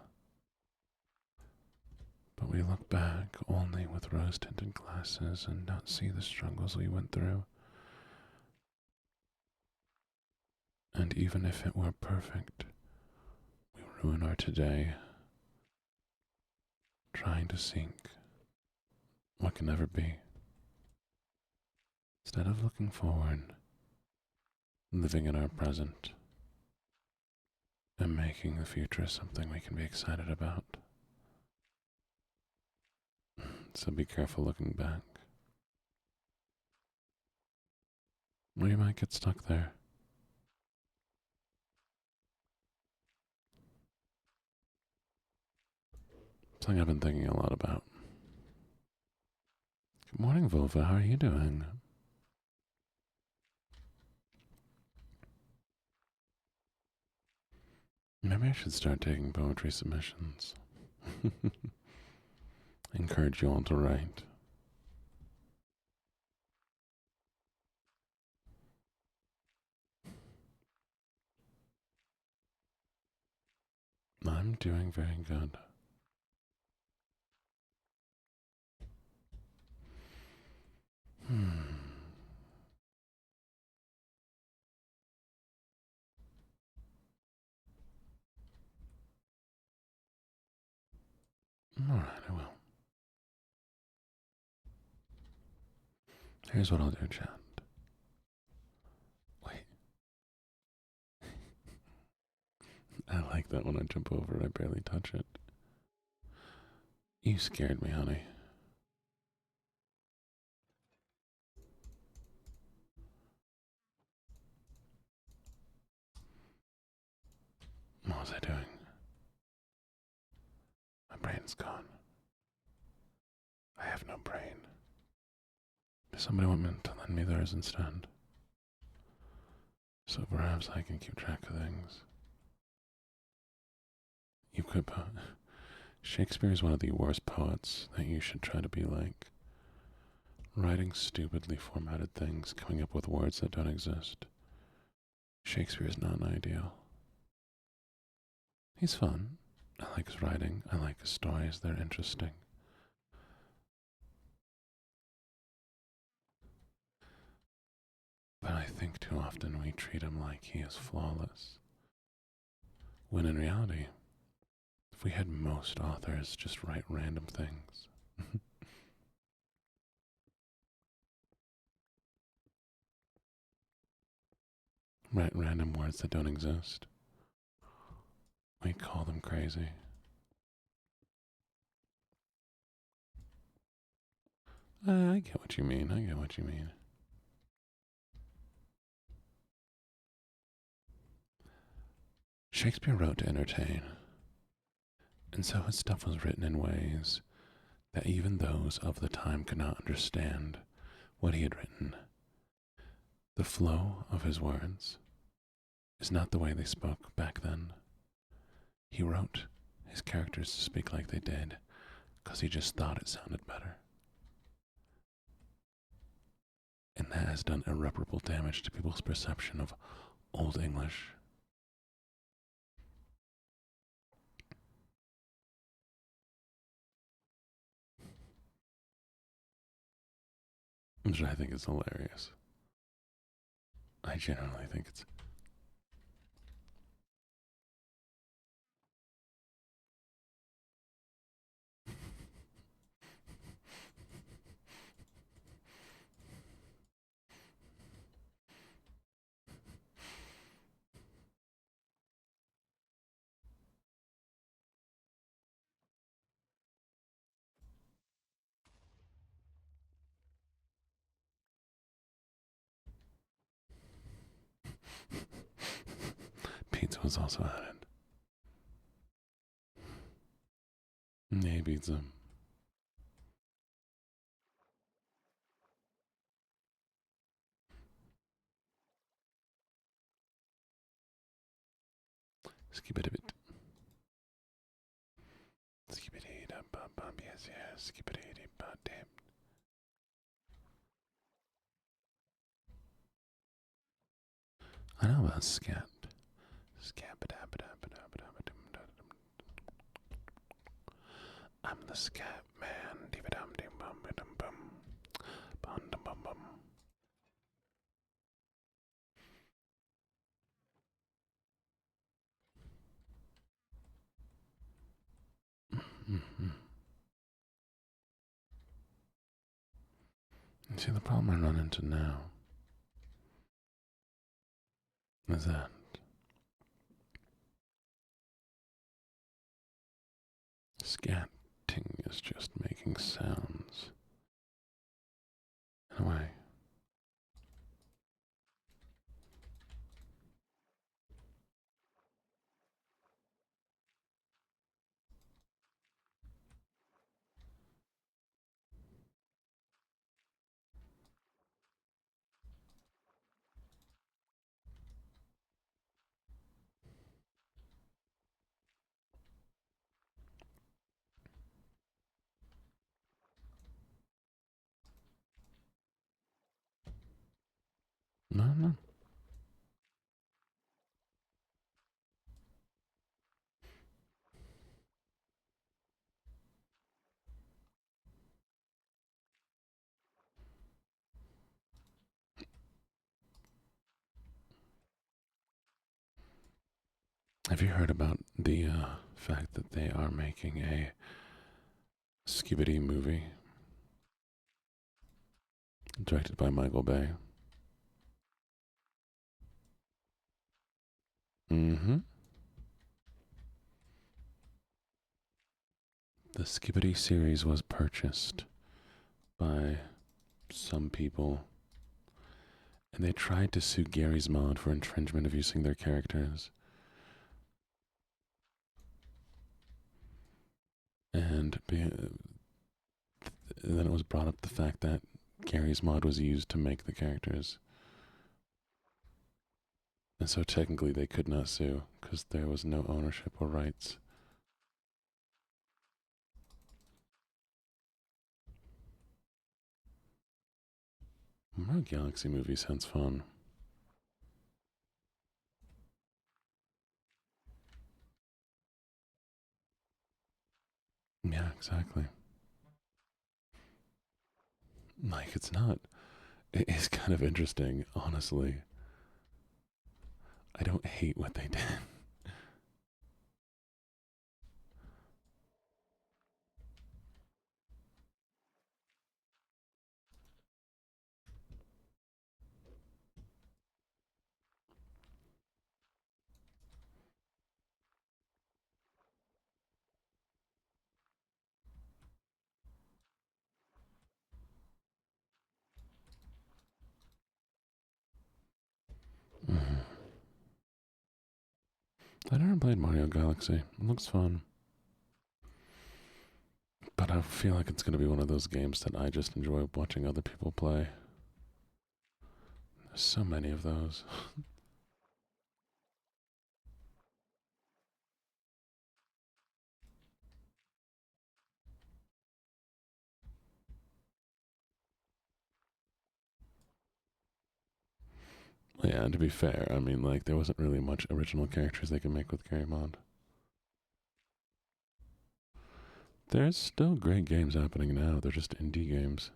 But we look back only with rose-tinted glasses and not see the struggles we went through. And even if it were perfect, we ruin our today, trying to seek what can never be. Instead of looking forward, living in our present, and making the future something we can be excited about. So be careful looking back, or you might get stuck there. Something I've been thinking a lot about. Good morning, Volva. How are you doing? Maybe I should start taking poetry submissions. Encourage you all to write. I'm doing very good. Alright, I will. Here's what I'll do, chat. Wait. I like that when I jump over it, I barely touch it. You scared me, honey. What was I doing? My brain's gone. I have no brain. Does somebody want me to lend me theirs instead? So perhaps I can keep track of things. You could Shakespeare is one of the worst poets that you should try to be like. Writing stupidly formatted things, coming up with words that don't exist. Shakespeare is not an ideal. He's fun. I like his writing. I like his stories. They're interesting. But I think too often we treat him like he is flawless. When in reality, if we had most authors just write random things. Write random words that don't exist. We call them crazy. I get what you mean. I get what you mean. Shakespeare wrote to entertain, and so his stuff was written in ways that even those of the time could not understand what he had written. The flow of his words is not the way they spoke back then. He wrote his characters to speak like they did because he just thought it sounded better. And that has done irreparable damage to people's perception of Old English. Which I think is hilarious. I generally think it's. Pizza was also added. Yeah, pizza. Skip it a bit. Skip it a bum. Yes, yes. Skip it a bum. Damn. I know about scat. I'm the scat man. See, the problem I run into now is that scatting is just making sounds. In a way. No, no. Have you heard about the fact that they are making a Skibidi movie directed by Michael Bay? Mm-hmm. The Skibidi series was purchased by some people, and they tried to sue Gary's Mod for infringement of using their characters. And then it was brought up the fact that Gary's Mod was used to make the characters. And so technically they could not sue because there was no ownership or rights. Mario Galaxy movie sounds fun. Yeah, exactly. Like, it's not. It is kind of interesting, honestly. I don't hate what they did. Mhm. I never played Mario Galaxy. It looks fun. But I feel like it's going to be one of those games that I just enjoy watching other people play. There's so many of those. Yeah, to be fair, I mean, like, there wasn't really much original characters they could make with Greymon. There's still great games happening now, they're just indie games.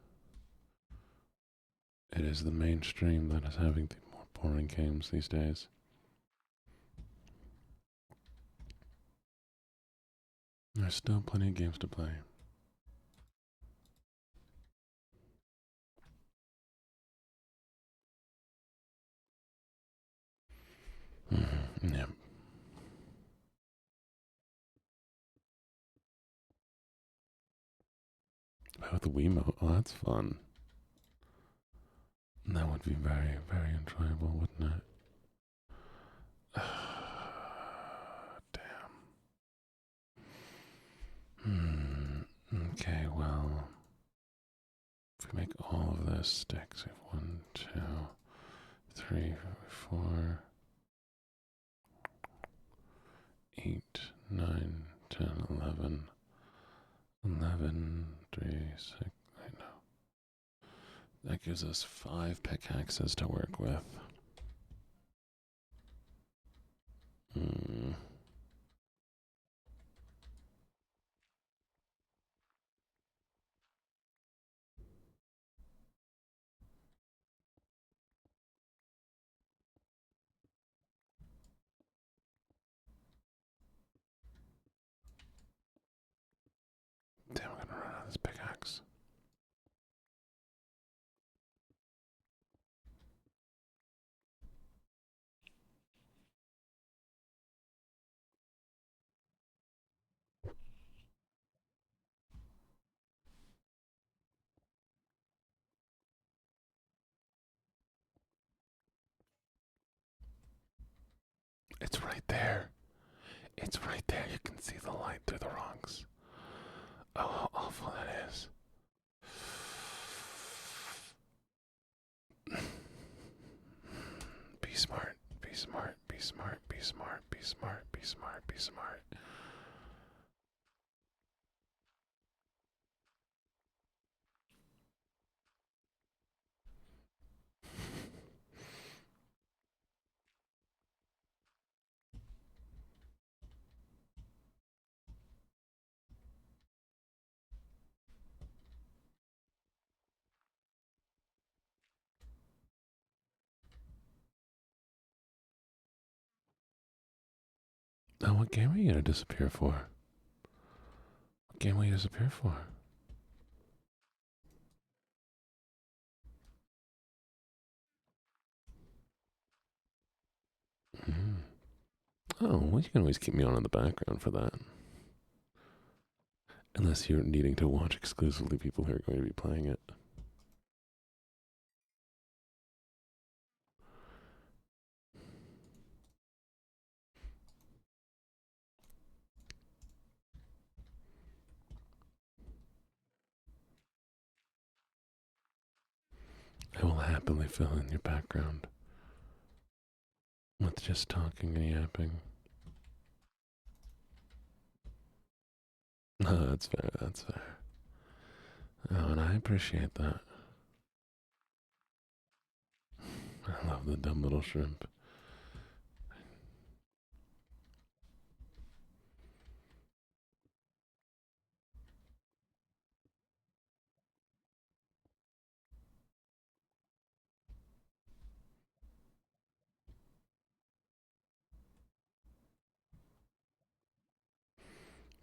It is the mainstream that is having the more boring games these days. There's still plenty of games to play. Yeah. With the Wiimote, oh, that's fun. That would be very, very enjoyable, wouldn't it? Damn. Okay, well, if we make all of this sticks, we have 1, 2, 3, 4, 8, 9, 10, 11, 11, 3, 6, I know. That gives us 5 pickaxes to work with. Hmm. Damn, I'm gonna run out of this pickaxe. It's right there. It's right there. You can see the light through the rocks. Oh, how awful that is. Be smart. Be smart. Be smart. Be smart. Be smart. Be smart. Be smart. Now, what game are you gonna disappear for? What game will you disappear for? Mm. Oh, well, you can always keep me on in the background for that. Unless you're needing to watch exclusively people who are going to be playing it. I will happily fill in your background with just talking and yapping. No, that's fair, that's fair. Oh, and I appreciate that. I love the dumb little shrimp.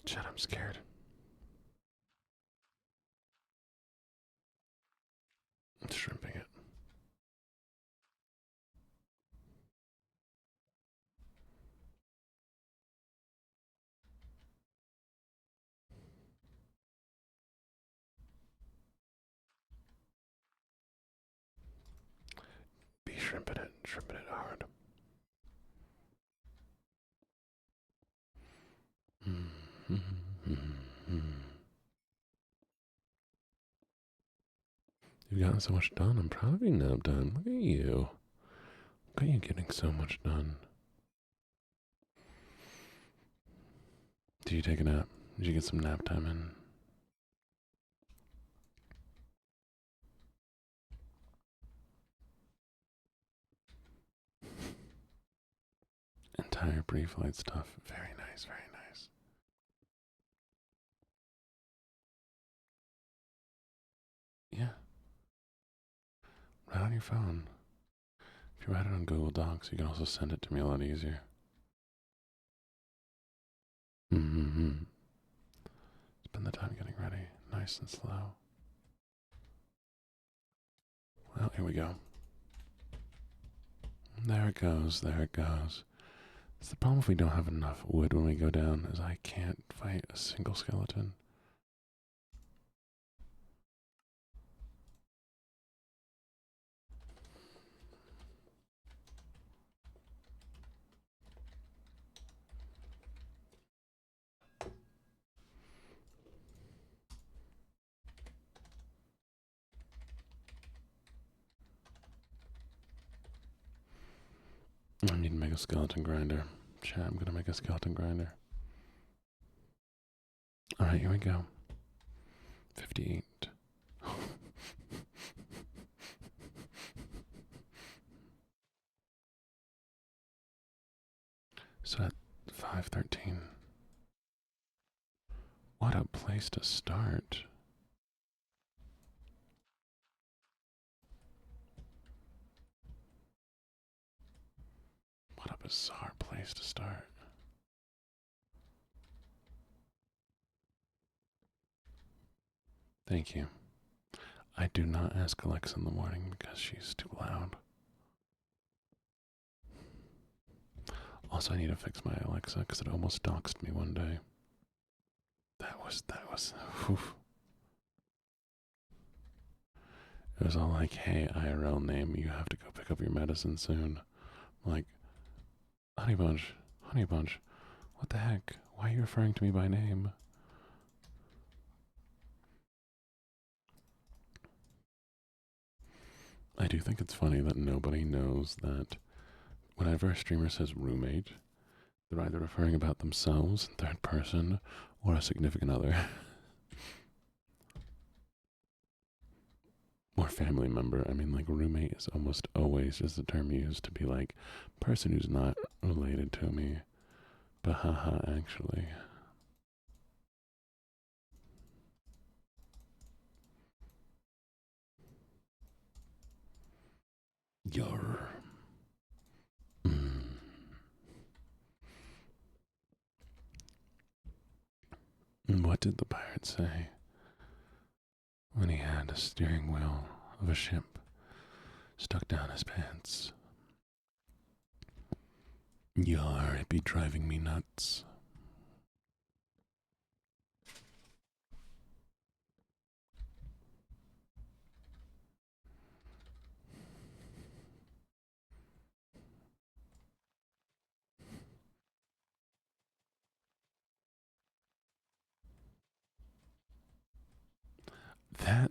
Shit, I'm scared. I'm shrimping it. Be shrimping it hard. You've gotten so much done. I'm proud of you, nap time. Look at you. Look at you getting so much done. Did you take a nap? Did you get some nap time in? Entire pre-flight stuff. Very nice, very nice. Yeah. Right on your phone. If you write it on Google Docs, you can also send it to me a lot easier. Spend the time getting ready, nice and slow. Well, here we go. There it goes, there it goes. It's the problem if we don't have enough wood when we go down, is I can't fight a single skeleton. I need to make a skeleton grinder. Chat, I'm gonna make a skeleton grinder. Alright, here we go. 58. So at 5:13. What a place to start. What a bizarre place to start. Thank you. I do not ask Alexa in the morning because she's too loud. Also, I need to fix my Alexa because it almost doxed me one day. That was, whew. It was all like, hey, IRL name, you have to go pick up your medicine soon. I'm like, Honey Bunch, what the heck? Why are you referring to me by name? I do think it's funny that nobody knows that whenever a streamer says roommate, they're either referring about themselves in third person or a significant other. Or family member. I mean, like, roommate is almost always just a term used to be like, person who's not related to me. But haha, actually. Yar. What did the pirate say when he had a steering wheel of a ship stuck down his pants? Yar, it be driving me nuts.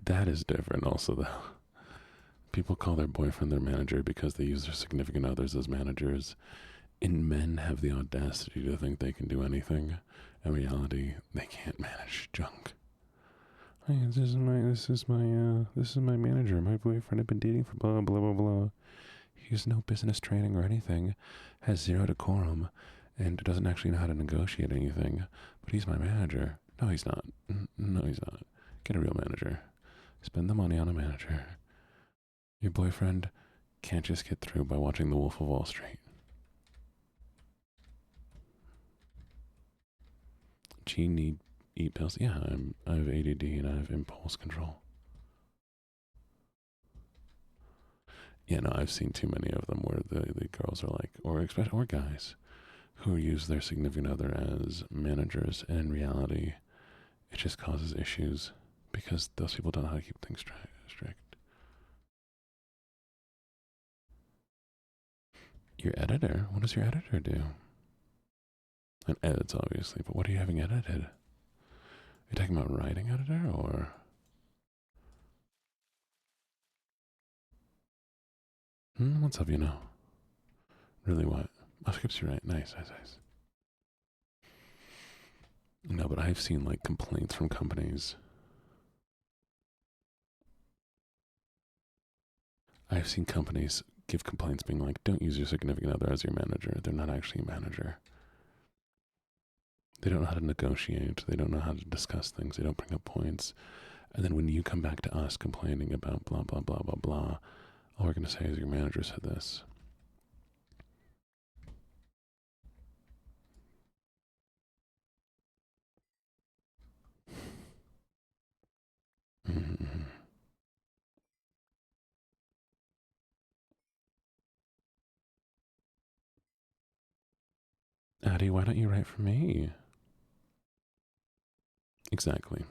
That is different also though. People call their boyfriend their manager because they use their significant others as managers. And men have the audacity to think they can do anything. In reality, they can't manage junk. Hey, this is my manager, my boyfriend I've been dating for blah blah blah blah. has no business training or anything, has zero decorum, and doesn't actually know how to negotiate anything, but he's my manager. No, he's not. No, he's not. Get a real manager. Spend the money on a manager. Your boyfriend can't just get through by watching The Wolf of Wall Street. Do you need eat pills? Yeah, I have ADD and I have impulse control. Yeah, no, I've seen too many of them where the girls are like, or guys, who use their significant other as managers, and in reality, it just causes issues because those people don't know how to keep things strict. Your editor? What does your editor do? It edits, obviously, but what are you having edited? Are you talking about writing editor, or? What's up, you know? Really what? Oh, scripts you write. Nice. No, but I've seen like complaints from companies. I've seen companies give complaints being like, don't use your significant other as your manager. They're not actually a manager. They don't know how to negotiate. They don't know how to discuss things. They don't bring up points. And then when you come back to us complaining about blah, blah, blah, blah, blah, all we're going to say is your manager said this. Mm-hmm. Addie, why don't you write for me? Exactly.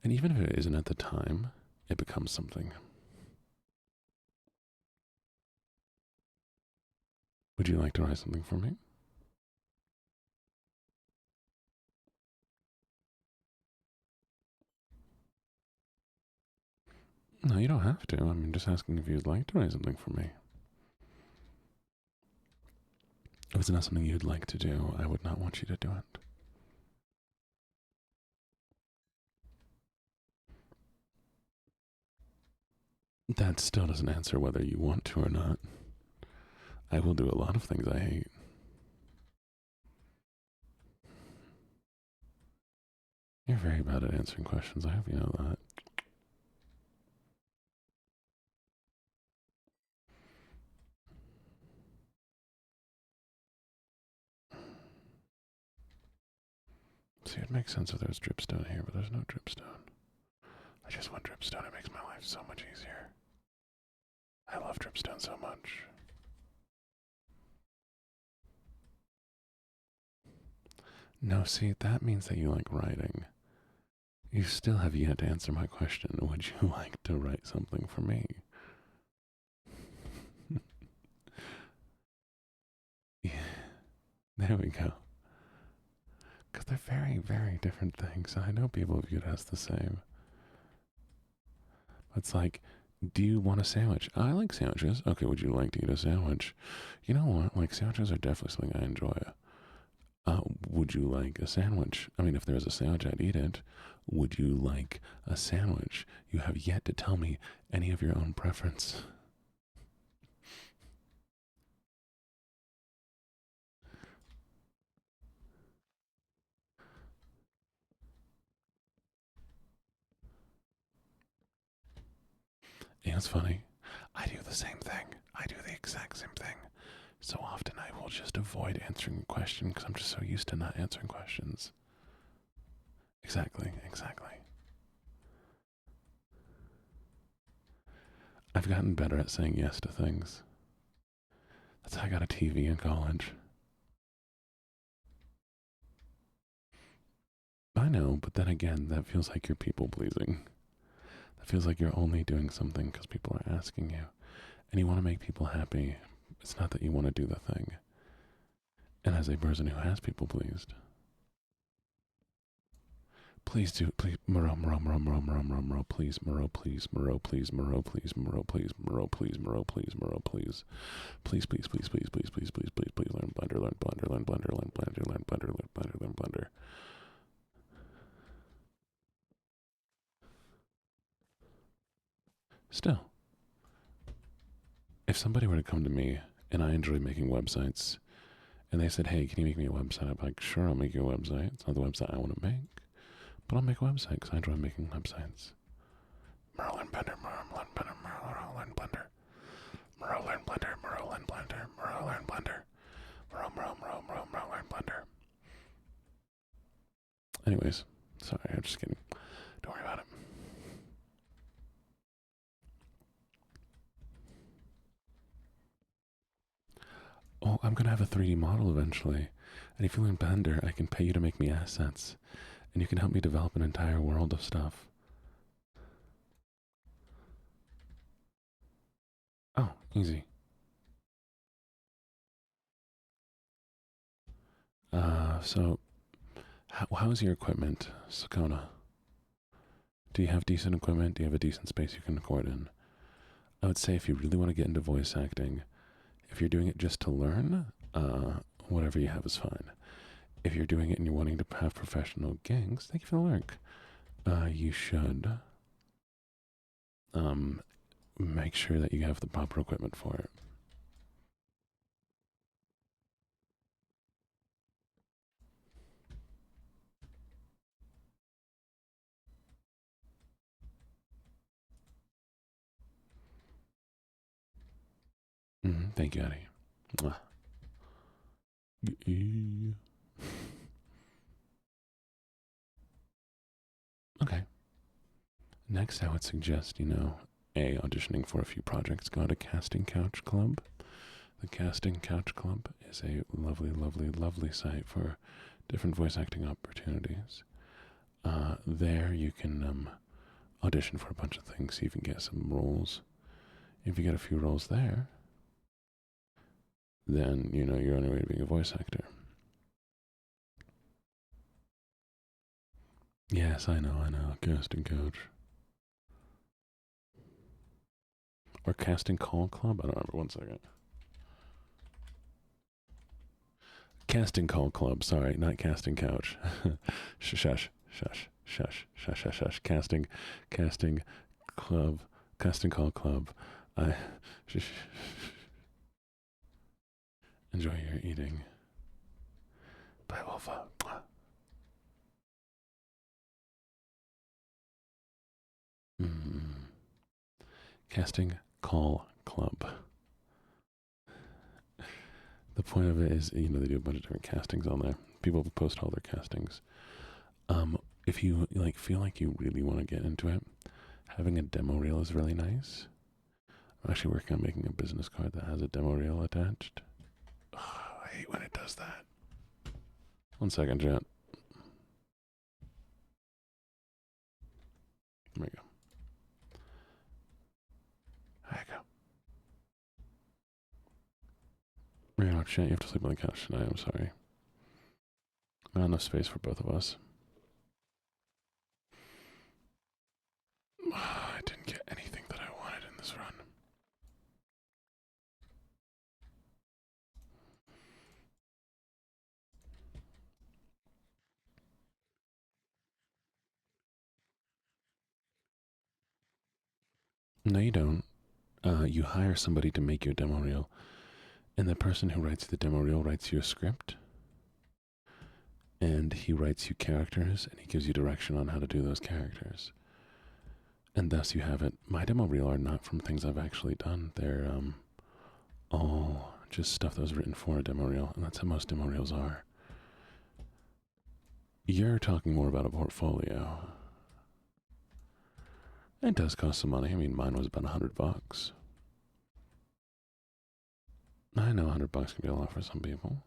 And even if it isn't at the time, it becomes something. Would you like to write something for me? No, you don't have to. I'm just asking if you'd like to write something for me. If it's not something you'd like to do, I would not want you to do it. That still doesn't answer whether you want to or not. I will do a lot of things I hate. You're very bad at answering questions. I hope you know that. See, it makes sense if there's dripstone here, but there's no dripstone. I just want dripstone. It makes my life so much easier. I love dripstone so much. No, see, that means that you like writing. You still have yet to answer my question. Would you like to write something for me? Yeah, there we go. Because they're very, very different things. I know people view it as the same. It's like, do you want a sandwich? I like sandwiches. Okay, would you like to eat a sandwich? You know what? Like, sandwiches are definitely something I enjoy. Would you like a sandwich? I mean, if there was a sandwich, I'd eat it. Would you like a sandwich? You have yet to tell me any of your own preference. You know, it's funny. I do the same thing. I do the exact same thing. So often I will just avoid answering a question because I'm just so used to not answering questions. Exactly. I've gotten better at saying yes to things. That's how I got a TV in college. I know, but then again, that feels like you're people pleasing. That feels like you're only doing something because people are asking you. And you want to make people happy. It's not that you want to do the thing. And as a person who has people pleased, please do, please, Moreau, please, Moreau, please, Moreau, please, Moreau, please, Moreau, please, Moreau, please, Moreau, please, Moreau, please, please, please, please, please, please, please, please, please, please, learn Blender, learn Blender, learn Blender, learn Blender, learn Blender, learn Blender, learn Blender. Still, if somebody were to come to me and I enjoy making websites, and they said, "Hey, can you make me a website?" I'd be like, "Sure, I'll make you a website. It's not the website I want to make, but I'll make a website because I enjoy making websites." Merlin Blender, Merlin Blender, Merlin Blender, Merlin Blender, Merlin Blender, Merlin Blender, Merlin Blender. Anyways, sorry, I'm just kidding. Don't worry about it. Oh, I'm gonna have a 3D model eventually. And if you learn Blender, I can pay you to make me assets. And you can help me develop an entire world of stuff. Oh, easy. So, how's your equipment, Sakona? Do you have decent equipment? Do you have a decent space you can record in? I would say if you really want to get into voice acting, if you're doing it just to learn, whatever you have is fine. If you're doing it and you're wanting to have professional gigs, thank you for the link. You should make sure that you have the proper equipment for it. Thank you, Eddie. Mwah. Okay. Next, I would suggest, auditioning for a few projects. Go to Casting Couch Club. The Casting Couch Club is a lovely, lovely, lovely site for different voice acting opportunities. There you can audition for a bunch of things, see if you can get some roles. If you get a few roles there, then you're on your way to being a voice actor. Yes, I know, Casting Couch. Or Casting Call Club? I don't remember. 1 second. Casting Call Club. Sorry, not Casting Couch. Shush. Casting Club. Casting Call Club. Enjoy your eating. Bye, Wolfa. Casting Call Club. The point of it is, they do a bunch of different castings on there. People post all their castings. If you feel like you really want to get into it, having a demo reel is really nice. I'm actually working on making a business card that has a demo reel attached. Oh, I hate when it does that. 1 second, chat. There we go. There you go. Chat, you have to sleep on the couch tonight. I'm sorry. Not enough space for both of us. I didn't get anything that I wanted in this run. No, you don't. You hire somebody to make your demo reel, and the person who writes the demo reel writes you a script, and he writes you characters, and he gives you direction on how to do those characters. And thus you have it. My demo reel are not from things I've actually done. They're all just stuff that was written for a demo reel, and that's how most demo reels are. You're talking more about a portfolio. It does cost some money. I mean, mine was about $100. I know $100 can be a lot for some people.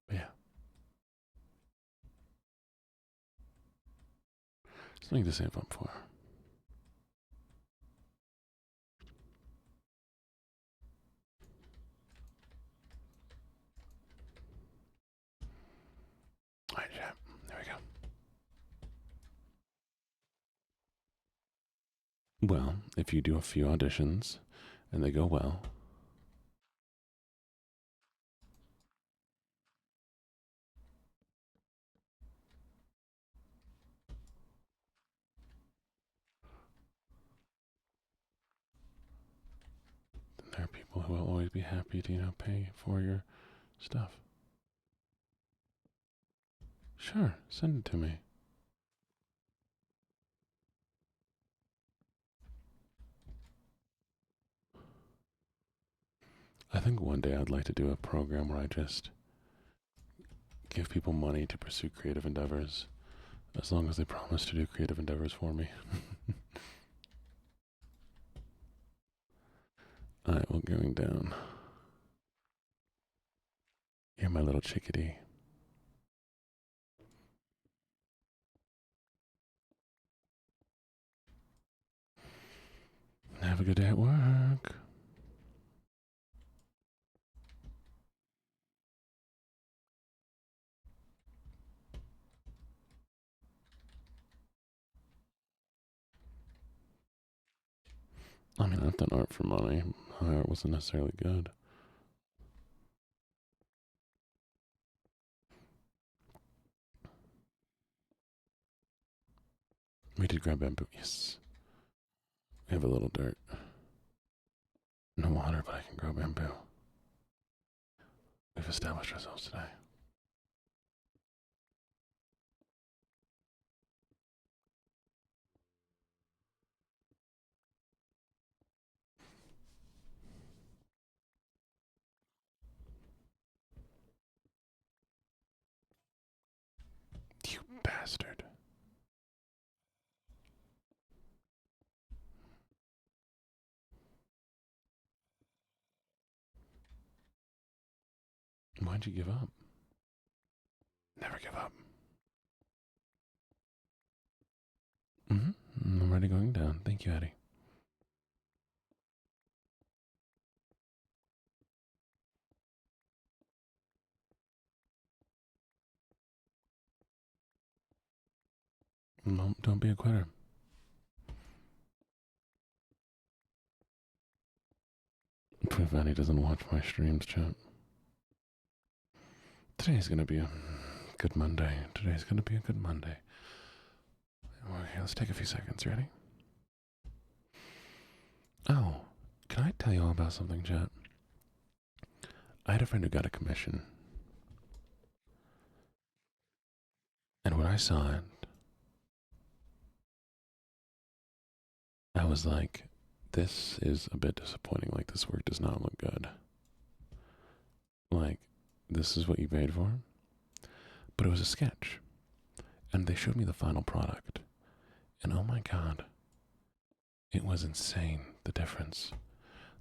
But yeah. Something to save up for. Alright, chat. There we go. Well, if you do a few auditions and they go well, will always be happy to, pay for your stuff. Sure, send it to me. I think one day I'd like to do a program where I just give people money to pursue creative endeavors, as long as they promise to do creative endeavors for me. Alright, well, going down. You're my little chickadee. Have a good day at work. I mean, I've done art for money. My art wasn't necessarily good. We did grab bamboo. Yes. We have a little dirt. No water, but I can grow bamboo. We've established ourselves today. You bastard. Why'd you give up? Never give up. I'm already going down. Thank you, Eddie. No, don't be a quitter. Proof Eddie doesn't watch my streams, chat. Today's gonna be a good Monday. Today's gonna be a good Monday. Okay, let's take a few seconds. Ready? Oh, can I tell you all about something, chat? I had a friend who got a commission. And when I saw it, I was like, this is a bit disappointing. Like, this work does not look good. Like, this is what you paid for? But it was a sketch. And they showed me the final product. And oh my god, it was insane, the difference.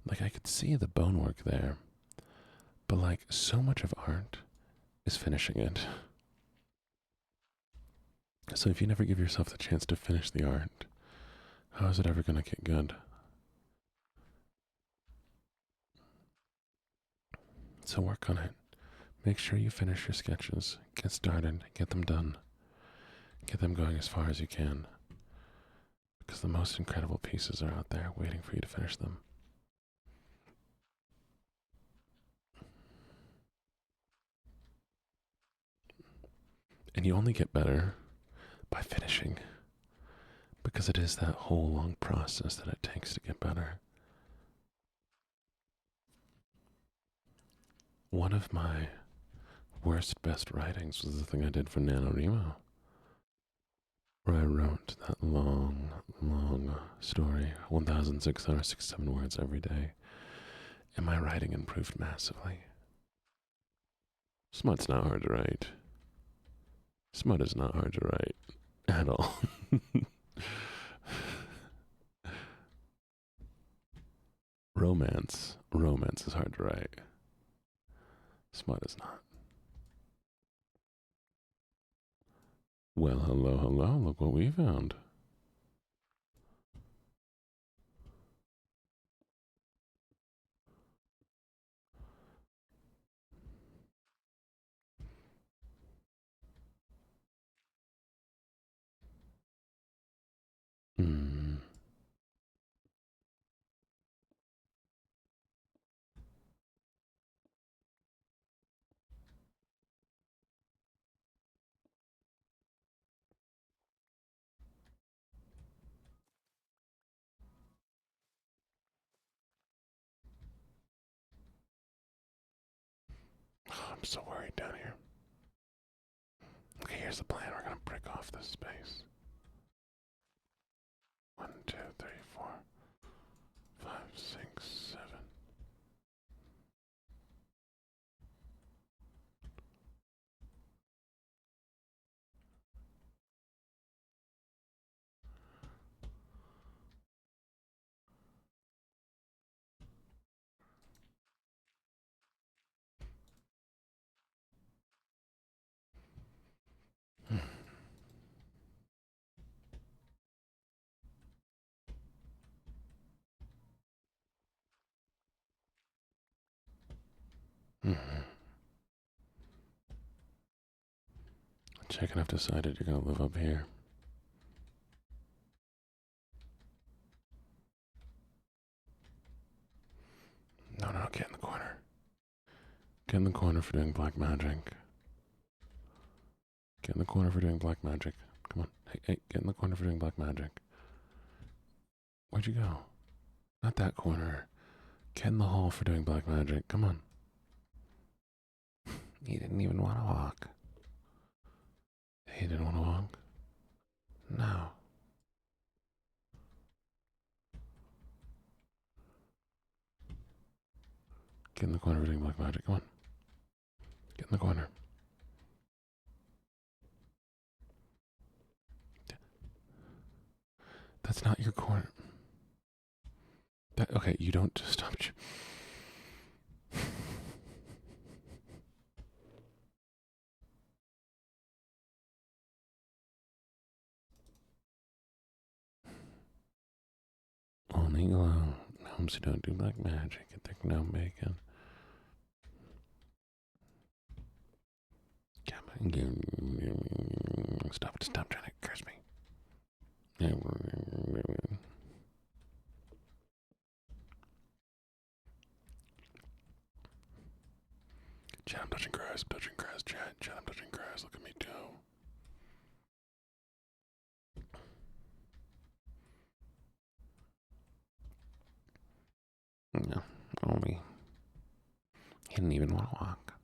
Like, I could see the bonework there. But, like, so much of art is finishing it. So if you never give yourself the chance to finish the art, how is it ever going to get good? So work on it. Make sure you finish your sketches. Get started. Get them done. Get them going as far as you can. Because the most incredible pieces are out there waiting for you to finish them. And you only get better by finishing. Because it is that whole long process that it takes to get better. One of my worst best writings was the thing I did for NaNoWriMo, where I wrote that long, long story, 1,667 words every day, and my writing improved massively. Smut's not hard to write. Smut is not hard to write at all. Romance is hard to write. Smut is not. Well, hello, hello, look what we found. Hmm. I'm so worried down here. Okay, here's the plan. We're gonna brick off this space. 1, 2, 3, 4, 5, 6, 7. Chicken, I've decided you're gonna live up here. No, no, get in the corner. Get in the corner for doing black magic. Get in the corner for doing black magic. Come on. Hey, hey, get in the corner for doing black magic. Where'd you go? Not that corner. Get in the hall for doing black magic. Come on. He didn't even want to walk. He didn't want to walk? No. Get in the corner for doing black magic. Come on. Get in the corner. That's not your corner. Okay, you don't stop. Only gnomes who don't do black magic get their gnome bacon. Stop trying to curse me. Chat, I'm touching grass, chat, I'm touching grass, look at me too. No, only. He didn't even want to walk.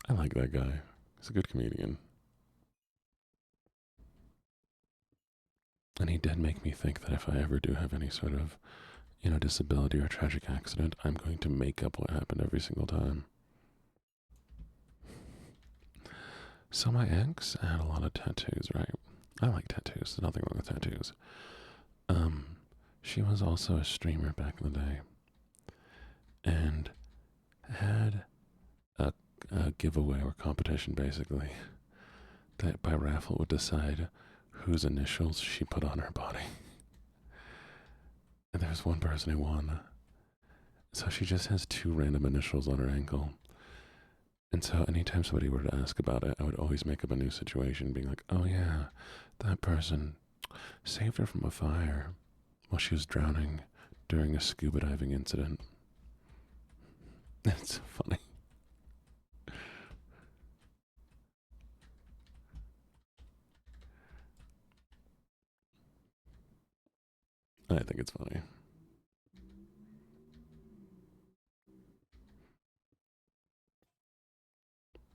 I like that guy. He's a good comedian. And he did make me think that if I ever do have any sort of, disability or tragic accident, I'm going to make up what happened every single time. So my ex had a lot of tattoos, right? I like tattoos. There's nothing wrong with tattoos. She was also a streamer back in the day. And had a giveaway or competition, basically, that by raffle would decide whose initials she put on her body. And there was one person who won. So she just has 2 random initials on her ankle. And so anytime somebody were to ask about it, I would always make up a new situation, being like, oh yeah, that person saved her from a fire while she was drowning during a scuba diving incident. It's so funny. I think it's funny.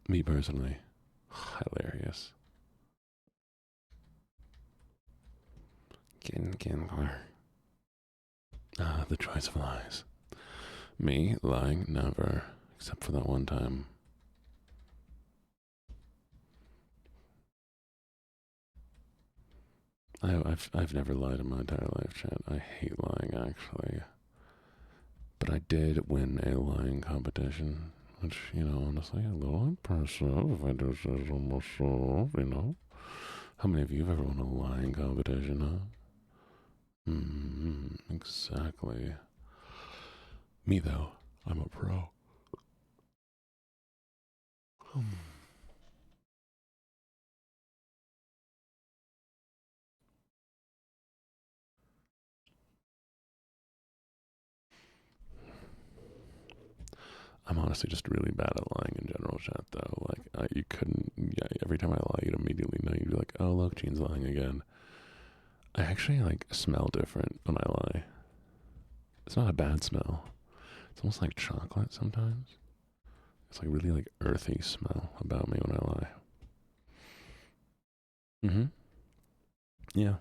Me personally, hilarious. The choice of lies. Me lying, never, except for that one time. I've never lied in my entire life, chat. I hate lying, actually. But I did win a lying competition, which, honestly, a little impressive if I do say so myself, How many of you have ever won a lying competition, huh? Exactly. Me, though, I'm a pro. I'm honestly just really bad at lying in general, chat, though. Like, you couldn't, every time I lie, you'd immediately know. You'd be like, oh, look, Gene's lying again. I actually, smell different when I lie. It's not a bad smell. It's almost like chocolate sometimes. It's like really like earthy smell about me when I lie. Mm-hmm. Yeah.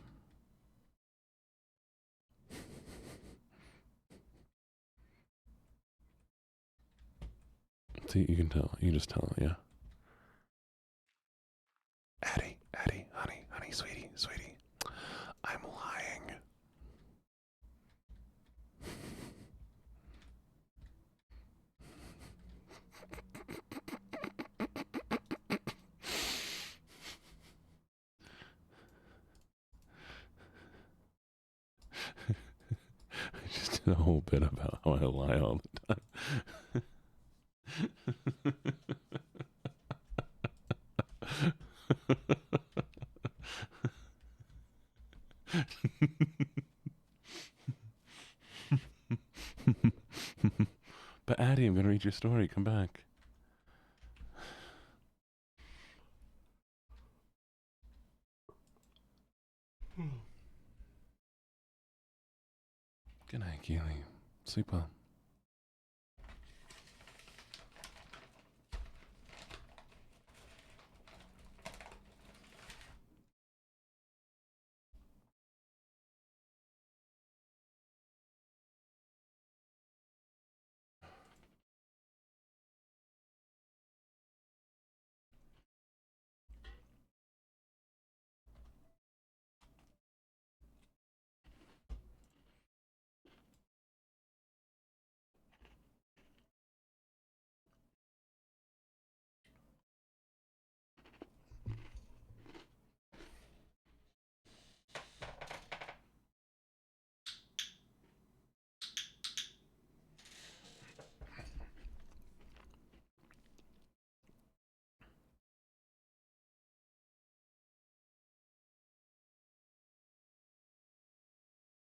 See, you can tell. You can just tell, yeah. Addie, Addie, honey, honey, sweetie, sweetie. I'm lying. I just did a whole bit about how I lie all the time. But Addie, I'm gonna read your story. Come back. Good night, Keely. Sleep well.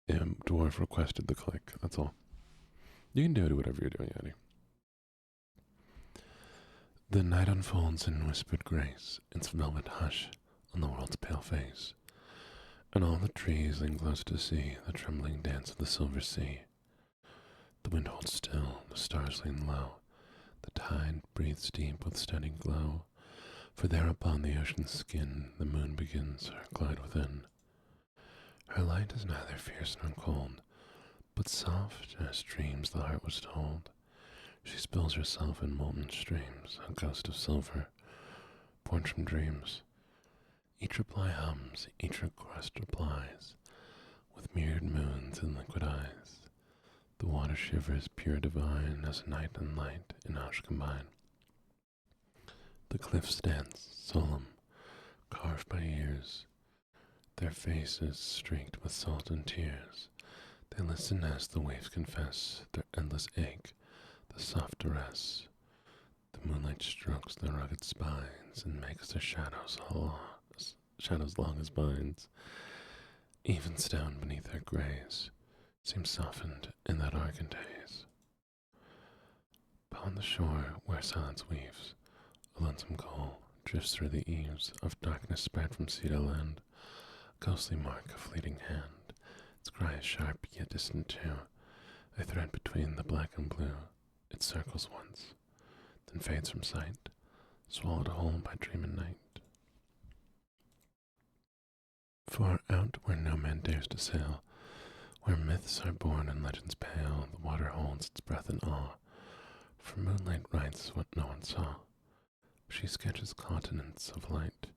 Yeah, Dwarf requested the click. That's all. You can do it whatever you're doing, Addie. The night unfolds in whispered grace, its velvet hush on the world's pale face, and all the trees lean close to see the trembling dance of the silver sea. The wind holds still, the stars lean low, the tide breathes deep with steady glow, for there upon the ocean's skin the moon begins her glide within. Her light is neither fierce nor cold, but soft as dreams the heart was told. She spills herself in molten streams, a ghost of silver, born from dreams. Each reply hums, each request replies, with mirrored moons and liquid eyes. The water shivers pure divine as night and light in hush combine. The cliffs dance, solemn, carved by years, their faces streaked with salt and tears. They listen as the waves confess their endless ache, the soft duress. The moonlight strokes their rugged spines and makes their shadows long as vines. Even stone beneath their grays seems softened in that argent haze. Upon the shore where silence weaves, a lonesome gull drifts through the eaves of darkness spread from sea to land. A ghostly mark, a fleeting hand. Its cry is sharp yet distant too, a thread between the black and blue. It circles once, then fades from sight, swallowed whole by dream and night. For out where no man dares to sail, where myths are born and legends pale, the water holds its breath in awe, for moonlight writes what no one saw. She sketches continents of light,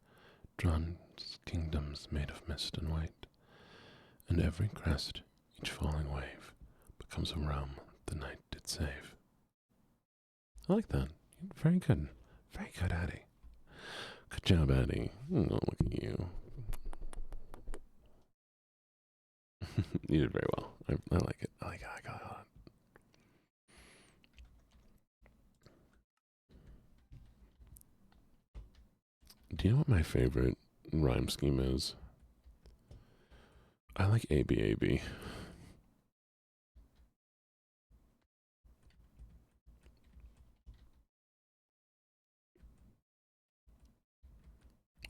drawn kingdoms made of mist and white, and every crest, each falling wave, becomes a realm the night did save. I like that. Very good. Very good, Addie. Good job, Addie. Oh, look at you. You did very well. I like it. I like it. I got it. Do you know what my favorite rhyme scheme is? I like ABAB.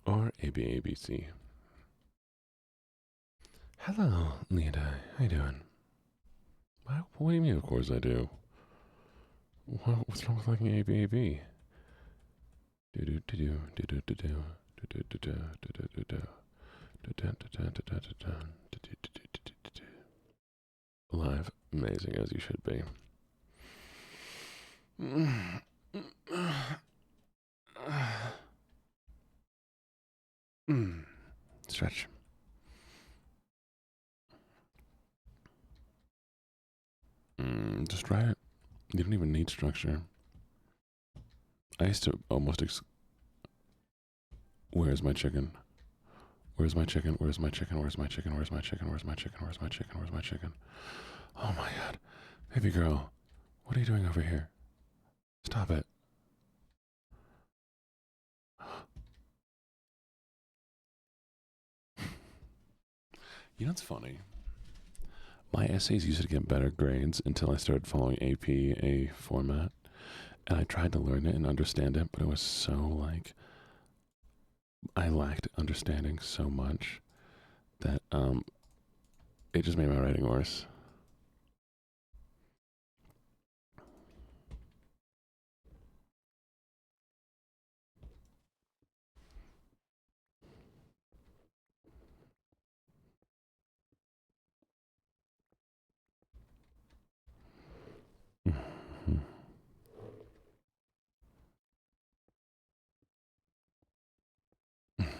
Or ABABC. Hello, Lita. How you doing? What do you mean, of course I do? What's wrong with liking ABAB? Do do do do do do do do do do do do do do. Live, amazing as you should be. Stretch. Just write it. You don't even need structure. I used to almost. Where's my chicken? Where's my chicken? Where's my chicken? Where's my chicken? Where's my chicken? Where's my chicken? Where's my chicken? Where's my chicken? Oh my god. Baby girl, what are you doing over here? Stop it. You know what's funny? My essays used to get better grades until I started following APA format. And I tried to learn it and understand it, but it was so like I lacked understanding so much that it just made my writing worse.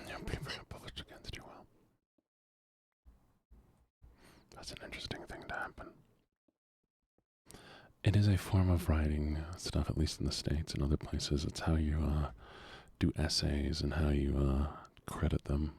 Yeah, people got published against you. Well, that's an interesting thing to happen. It is a form of writing stuff, at least in the States and other places. It's how you do essays and how you credit them.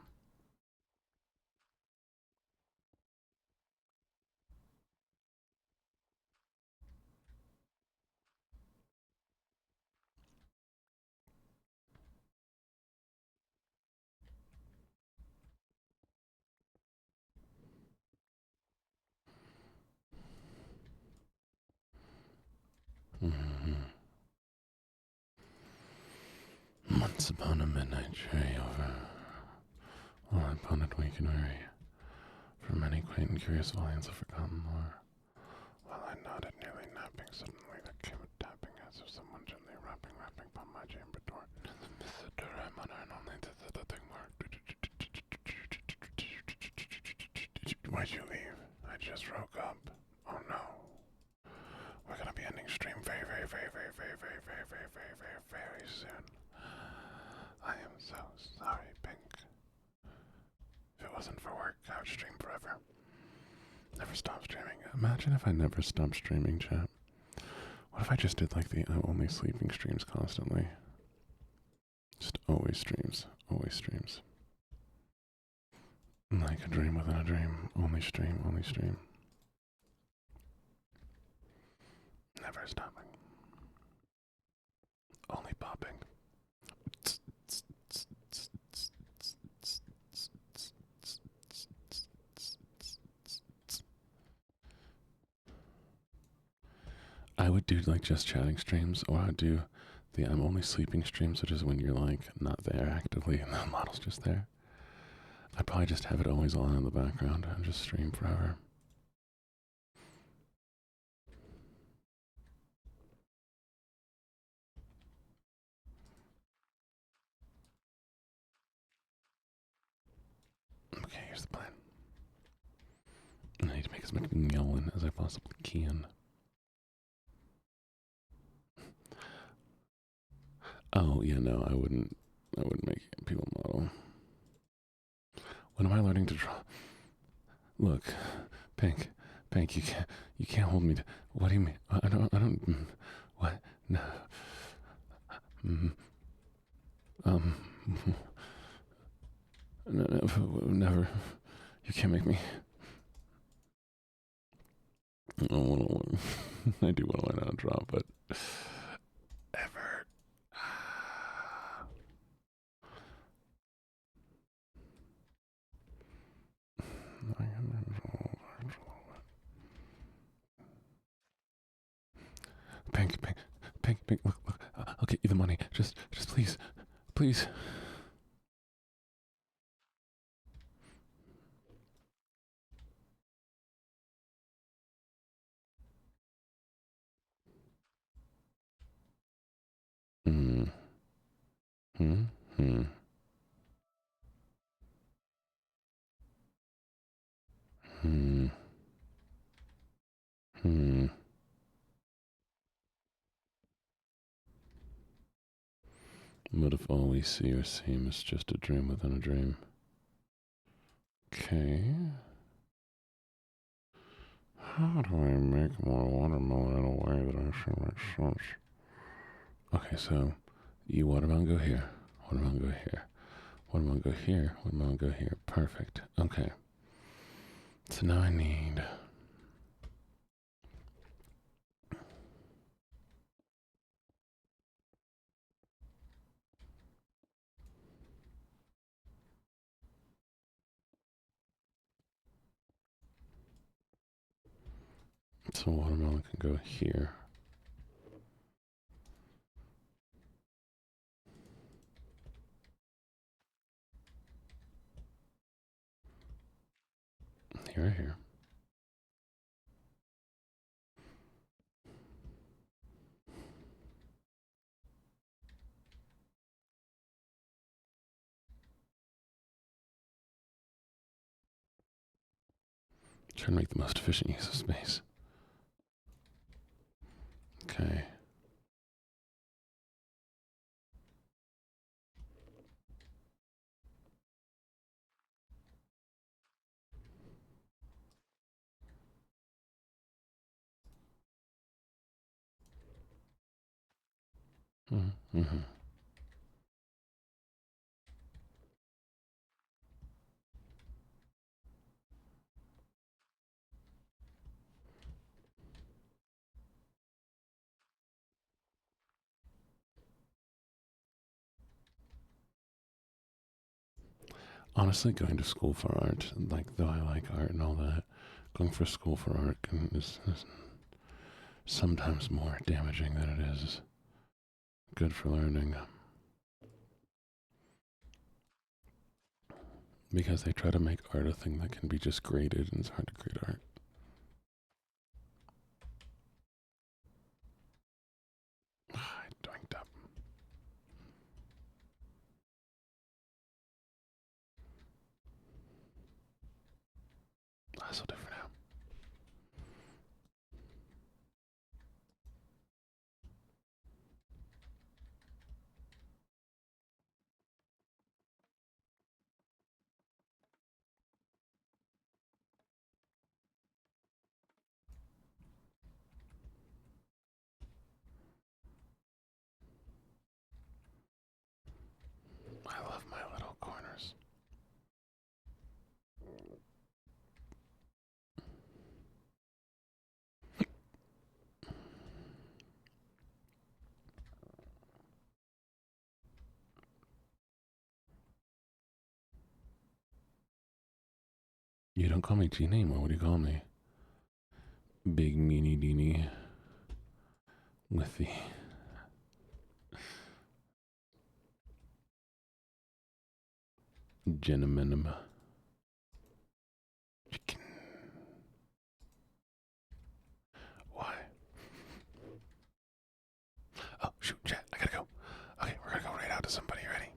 Once upon a midnight journey over all upon a weak and weary, for many quaint and curious volumes of forgotten lore. While I nodded, nearly napping, suddenly there came a tapping as of someone gently rapping upon my chamber door. The door I mutter, and only to the thing more. Why'd you leave? I just woke up. Oh no. We're gonna be ending stream very soon. I am so sorry, Pink. If it wasn't for work, I would stream forever. Never stop streaming. Imagine if I never stopped streaming, chat. What if I just did like the I'm only sleeping streams constantly? Just always streams. Always streams. Like a dream within a dream. Only stream, only stream. Never stopping. Only popping. I would do like just chatting streams, or I'd do the I'm only sleeping streams, which is when you're like not there actively and the model's just there. I'd probably just have it always on in the background and just stream forever. Okay, here's the plan. I need to make as much yelling as I possibly can. Oh yeah, no, I wouldn't make people model. When am I learning to draw? Look, Pink, you can't hold me. What do you mean? I don't. What? No. Never. You can't make me. I do want to learn how to draw, but ever. Pink, look, I'll get you the money. Just please. Hmm. Hmm. Hmm. Hmm. Hmm. What if all we see or seem is just a dream within a dream? Okay. How do I make more watermelon in a way that actually makes sense? Okay, so you watermelon go here, watermelon go here, watermelon go here, watermelon go here. Perfect. Okay. So now I need. So watermelon can go here. Here. Trying to make the most efficient use of space. Okay. Mm-hmm. Honestly, going to school for art, like though I like art and all that, going for school for art is sometimes more damaging than it is good for learning. Because they try to make art a thing that can be just graded, and it's hard to grade art. I drank up. That's so different now. I love my little corners. You don't call me Gene anymore. What do you call me? Big meanie deenie with the gentleman chicken. Why? Oh, shoot, chat. I gotta go. Okay, we're gonna go right out to somebody. Ready?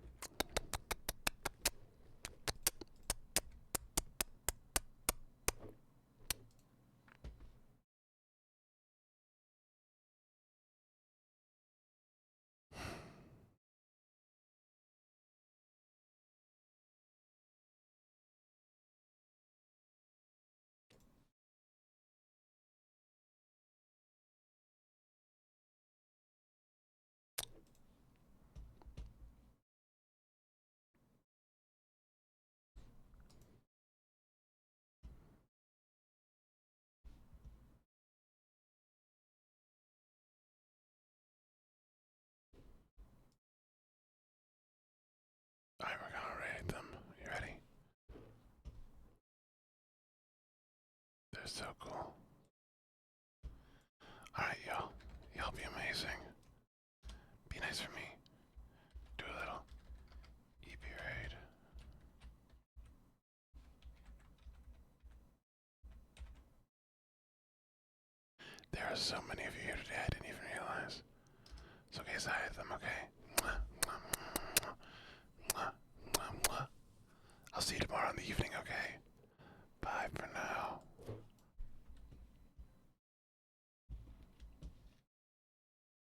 Alright, we're gonna raid them. You ready? They're so cool. Alright, y'all. Y'all be amazing. Be nice for me. Do a little EP raid. There are so many of you here today, I didn't even realize. So, okay, I hit them, okay?